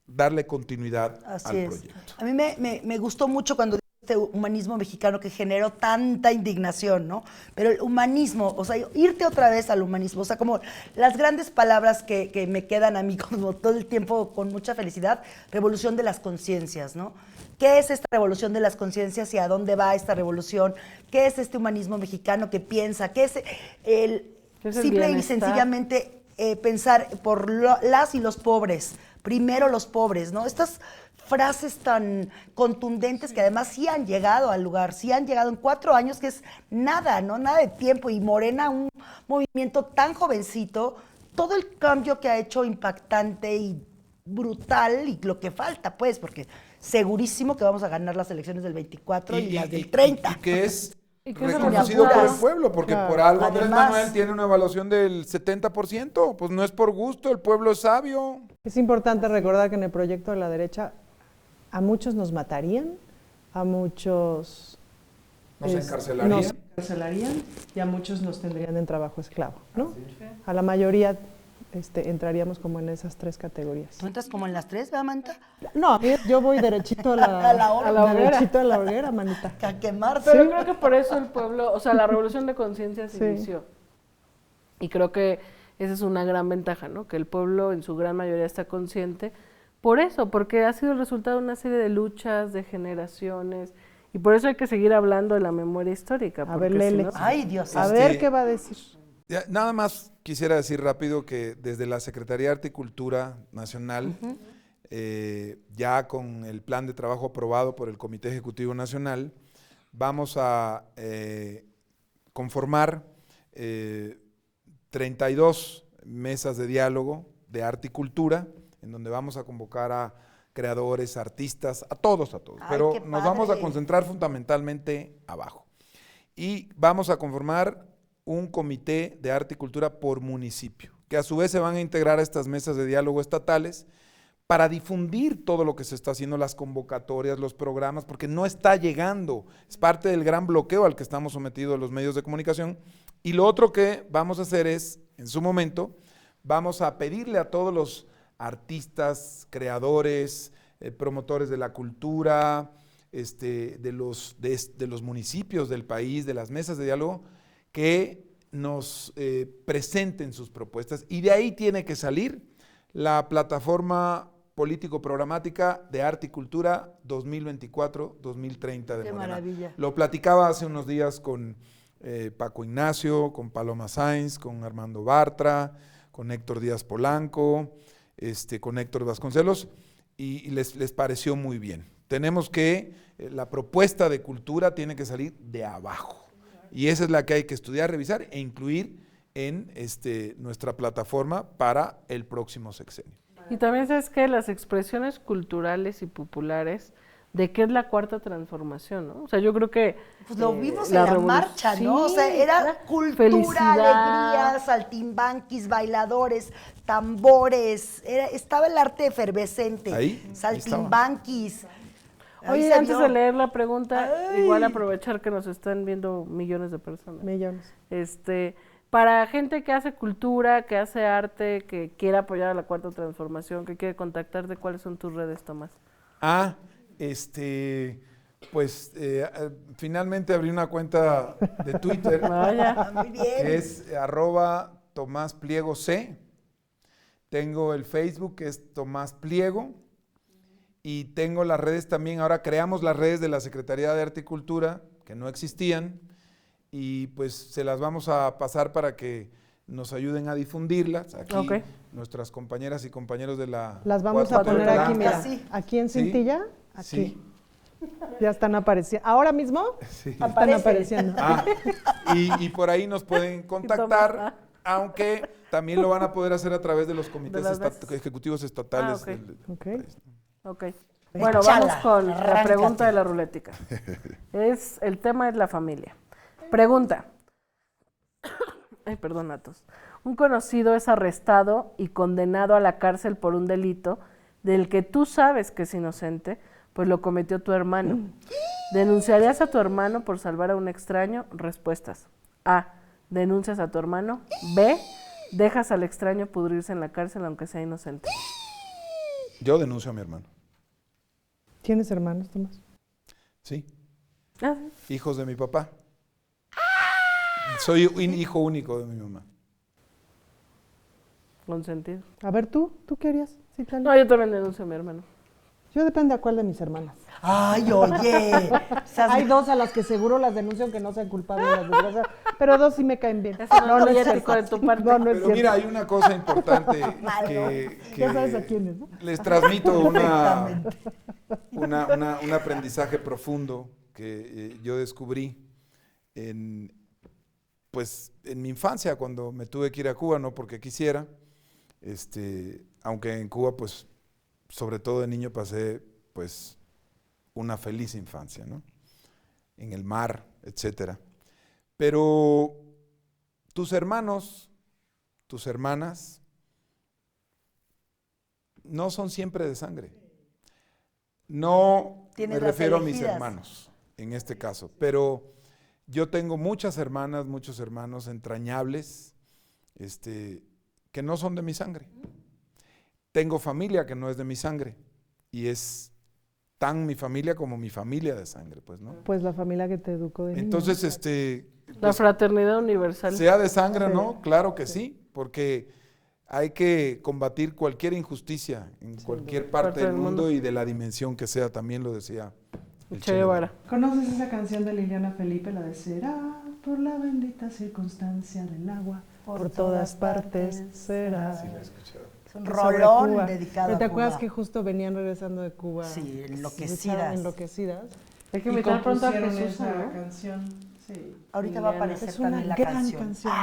darle continuidad al proyecto. A mí me gustó mucho cuando este humanismo mexicano que generó tanta indignación, ¿no? Pero el humanismo, o sea, irte otra vez al humanismo, o sea, como las grandes palabras que me quedan a mí como todo el tiempo con mucha felicidad, revolución de las conciencias, ¿no? ¿Qué es esta revolución de las conciencias y a dónde va esta revolución? ¿Qué es este humanismo mexicano que piensa? ¿Qué es el simple y sencillamente pensar por las y los pobres, primero los pobres, ¿no? Estas frases tan contundentes que además sí han llegado al lugar, sí han llegado en 4 años, que es nada, ¿no? Nada de tiempo. Y Morena, un movimiento tan jovencito, todo el cambio que ha hecho impactante y brutal, y lo que falta, pues, porque segurísimo que vamos a ganar las elecciones del 24 y las del 30. Y que es Y que es reconocido por apuras. el pueblo, porque Claro. por algo Andrés Además- Manuel tiene una evaluación del 70%, pues no es por gusto, el pueblo es sabio. Es importante recordar que en el proyecto de la derecha a muchos nos matarían, a muchos Nos es- encarcelarían. nos encarcelarían y a muchos nos tendrían en trabajo esclavo, ¿no? A la mayoría entraríamos como en esas 3 categorías. ¿Tú entras como en las 3, ¿verdad, Manita? No, yo voy derechito a la, A la hora. a la hoguera. Derechito a la hoguera, manita. A quemarse. Pero creo que por eso el pueblo, o sea, la revolución de conciencia se Sí. inició. Y creo que esa es una gran ventaja, ¿no? Que el pueblo en su gran mayoría está consciente. Por eso, porque ha sido el resultado de una serie de luchas, de generaciones. Y por eso hay que seguir hablando de la memoria histórica. A porque ver, si Lele. no- Ay, Dios. A ver qué va a decir. Ya, nada más quisiera decir rápido que desde la Secretaría de Arte y Cultura Nacional, ya con el plan de trabajo aprobado por el Comité Ejecutivo Nacional, vamos a conformar 32 mesas de diálogo de arte y cultura, en donde vamos a convocar a creadores, artistas, a todos, Ay, pero qué nos vamos a padre. concentrar fundamentalmente abajo. Y vamos a conformar un comité de arte y cultura por municipio, que a su vez se van a integrar a estas mesas de diálogo estatales para difundir todo lo que se está haciendo, las convocatorias, los programas, porque no está llegando, es parte del gran bloqueo al que estamos sometidos los medios de comunicación. Y lo otro que vamos a hacer es, en su momento, vamos a pedirle a todos los artistas, creadores, promotores de la cultura, de los municipios del país, de las mesas de diálogo, que nos presenten sus propuestas, y de ahí tiene que salir la plataforma político-programática de arte y cultura 2024-2030 de Qué Morena. maravilla. Lo platicaba hace unos días con Paco Ignacio, con Paloma Sainz, con Armando Bartra, con Héctor Díaz Polanco, con Héctor Vasconcelos, y les pareció muy bien. Tenemos que, la propuesta de cultura tiene que salir de abajo. Y esa es la que hay que estudiar, revisar e incluir en nuestra plataforma para el próximo sexenio. Y también sabes que las expresiones culturales y populares de qué es la cuarta transformación, ¿no? O sea, yo creo que Pues lo vimos en la revolu- marcha, ¿no? O sea, Sí, era cultura, felicidad. alegría, saltimbanquis, bailadores, tambores, estaba el arte efervescente, Ahí saltimbanquis. Ahí Oye, se antes vio. de leer la pregunta, Ay. igual aprovechar que nos están viendo millones de personas. Millones. Para gente que hace cultura, que hace arte, que quiere apoyar a la cuarta transformación, que quiere contactarte, ¿cuáles son tus redes, Tomás? Finalmente abrí una cuenta de Twitter Vaya. Muy bien. que es @TomásPliegoC. Tengo el Facebook, que es Tomás Pliego, y tengo las redes también. Ahora creamos las redes de la Secretaría de Arte y Cultura, que no existían, y pues se las vamos a pasar para que nos ayuden a difundirlas. Aquí Ok. nuestras compañeras y compañeros de la Las vamos a 4T poner aquí, Blanca. mira. Sí. Aquí en Sí. Cintilla, aquí. Sí. Ya están apareciendo. ¿Ahora mismo? Sí. Están Aparece. apareciendo. Y por ahí nos pueden contactar, aunque también lo van a poder hacer a través de los comités De las veces. ejecutivos estatales. Ok. del Ok. país. Ok. Bueno, Échala, vamos con la arráncate. pregunta de la rulética. El tema es la familia. Pregunta. Ay, perdón, Atos. Un conocido es arrestado y condenado a la cárcel por un delito del que tú sabes que es inocente, pues lo cometió tu hermano. ¿Denunciarías a tu hermano por salvar a un extraño? Respuestas. A. Denuncias a tu hermano. B. Dejas al extraño pudrirse en la cárcel aunque sea inocente. Yo denuncio a mi hermano. ¿Tienes hermanos, Tomás? Sí, Ah, hijos de mi papá. Soy un hijo único de mi mamá. con sentido. A ver, ¿tú qué harías? Sí, tal. No, yo también denuncio a mi hermano. Yo depende a cuál de mis hermanas. Ay, oye. Hay 2 a las que seguro las denuncio que no sean culpables de las desgracias, pero 2 sí me caen bien. Eso no es es ético cierto. de tu parte. No, no es Pero cierto. mira, hay una cosa importante que Ya sabes a quiénes, ¿no? les transmito un aprendizaje profundo que yo descubrí en mi infancia, cuando me tuve que ir a Cuba, no porque quisiera, aunque en Cuba, pues, sobre todo de niño pasé, pues, una feliz infancia, ¿no? En el mar, etcétera. Pero tus hermanos, tus hermanas, no son siempre de sangre. No Tienes me las refiero a mis elegidas. hermanos, en este caso, pero yo tengo muchas hermanas, muchos hermanos entrañables, que no son de mi sangre. Tengo familia que no es de mi sangre, y es tan mi familia como mi familia de sangre, pues, ¿no? Pues la familia que te educó de niño. Entonces, La pues, fraternidad universal. sea de sangre o no, claro que sí, porque hay que combatir cualquier injusticia en cualquier parte del mundo y de la dimensión que sea, también lo decía el Che Guevara. ¿Conoces esa canción de Liliana Felipe, la de será por la bendita circunstancia del agua? Por todas partes será. Sí, la he escuchado. Es un Sobre rolón Cuba. dedicado ¿Pero te a acuerdas Cuba. que justo venían regresando de Cuba? Sí, Estaban enloquecidas. enloquecidas. Hay que Y invitar pronto a compusieron Jesús, esa ¿no? canción. Sí. Ahorita va a Liliana. aparecer Es una también la gran canción.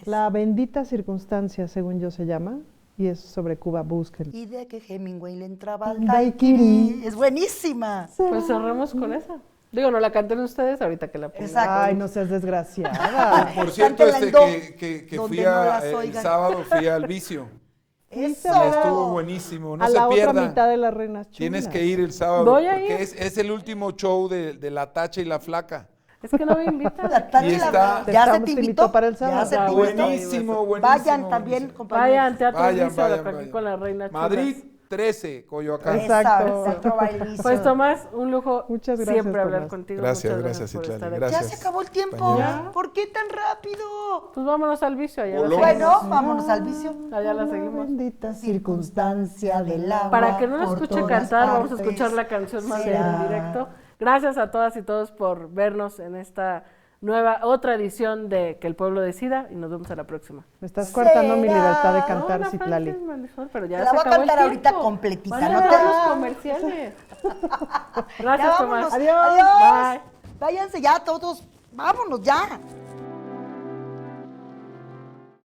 La bendita circunstancia, según yo se llama, y es sobre Cuba, búsquenlo. Y de que Hemingway le entraba al Un daiquiri. daiquiri. Es buenísima. Pues cerremos con esa. Digo, no la canten ustedes ahorita que la pongan. Exacto. Ay, no seas desgraciada. Por cierto, Cántela en do, que donde fui no las el oigan. sábado fui al Vicio. Eso. Y estuvo buenísimo, no a se la otra pierdan. mitad de las reinas chulas. Tienes que ir el sábado, Voy a porque ir. es el último show de La Tacha y La Flaca. Es que no me invitan. La tarde Y está- ya se te invitó para el sábado. Ya se te Ah, invitó. Buenísimo, buenísimo. Vayan también, buenísimo. compañeros. Vayan, Teatro Vayan, Vicio, vayan, aquí vayan. con la reina Chulas. Madrid 13, Coyoacán. Exacto. Otro bailecito. Pues Tomás, un lujo Muchas gracias, siempre hablar Tomás. contigo. Gracias, Muchas gracias, por Citlali, estar aquí. gracias. Ya se acabó el tiempo. compañera. ¿Por qué tan rápido? Pues vámonos al vicio, allá la Voló. seguimos. Bueno, vámonos al vicio. Allá la seguimos. Bendita Circunstancia del agua. Para que no la por escuche todas cantar, vamos a partes escuchar la canción más será. en directo. Gracias a todas y todos por vernos en esta otra edición de Que el Pueblo Decida, y nos vemos a la próxima. Me estás cortando mi libertad de Será. cantar, No, Citlali. Francis Marisol, pero ya Te la se voy a acabó el cantar ahorita tiempo. completita, Van a no te- acabar los comerciales. Ya Gracias, vámonos. Tomás. Adiós. Bye. Váyanse ya todos. Vámonos ya.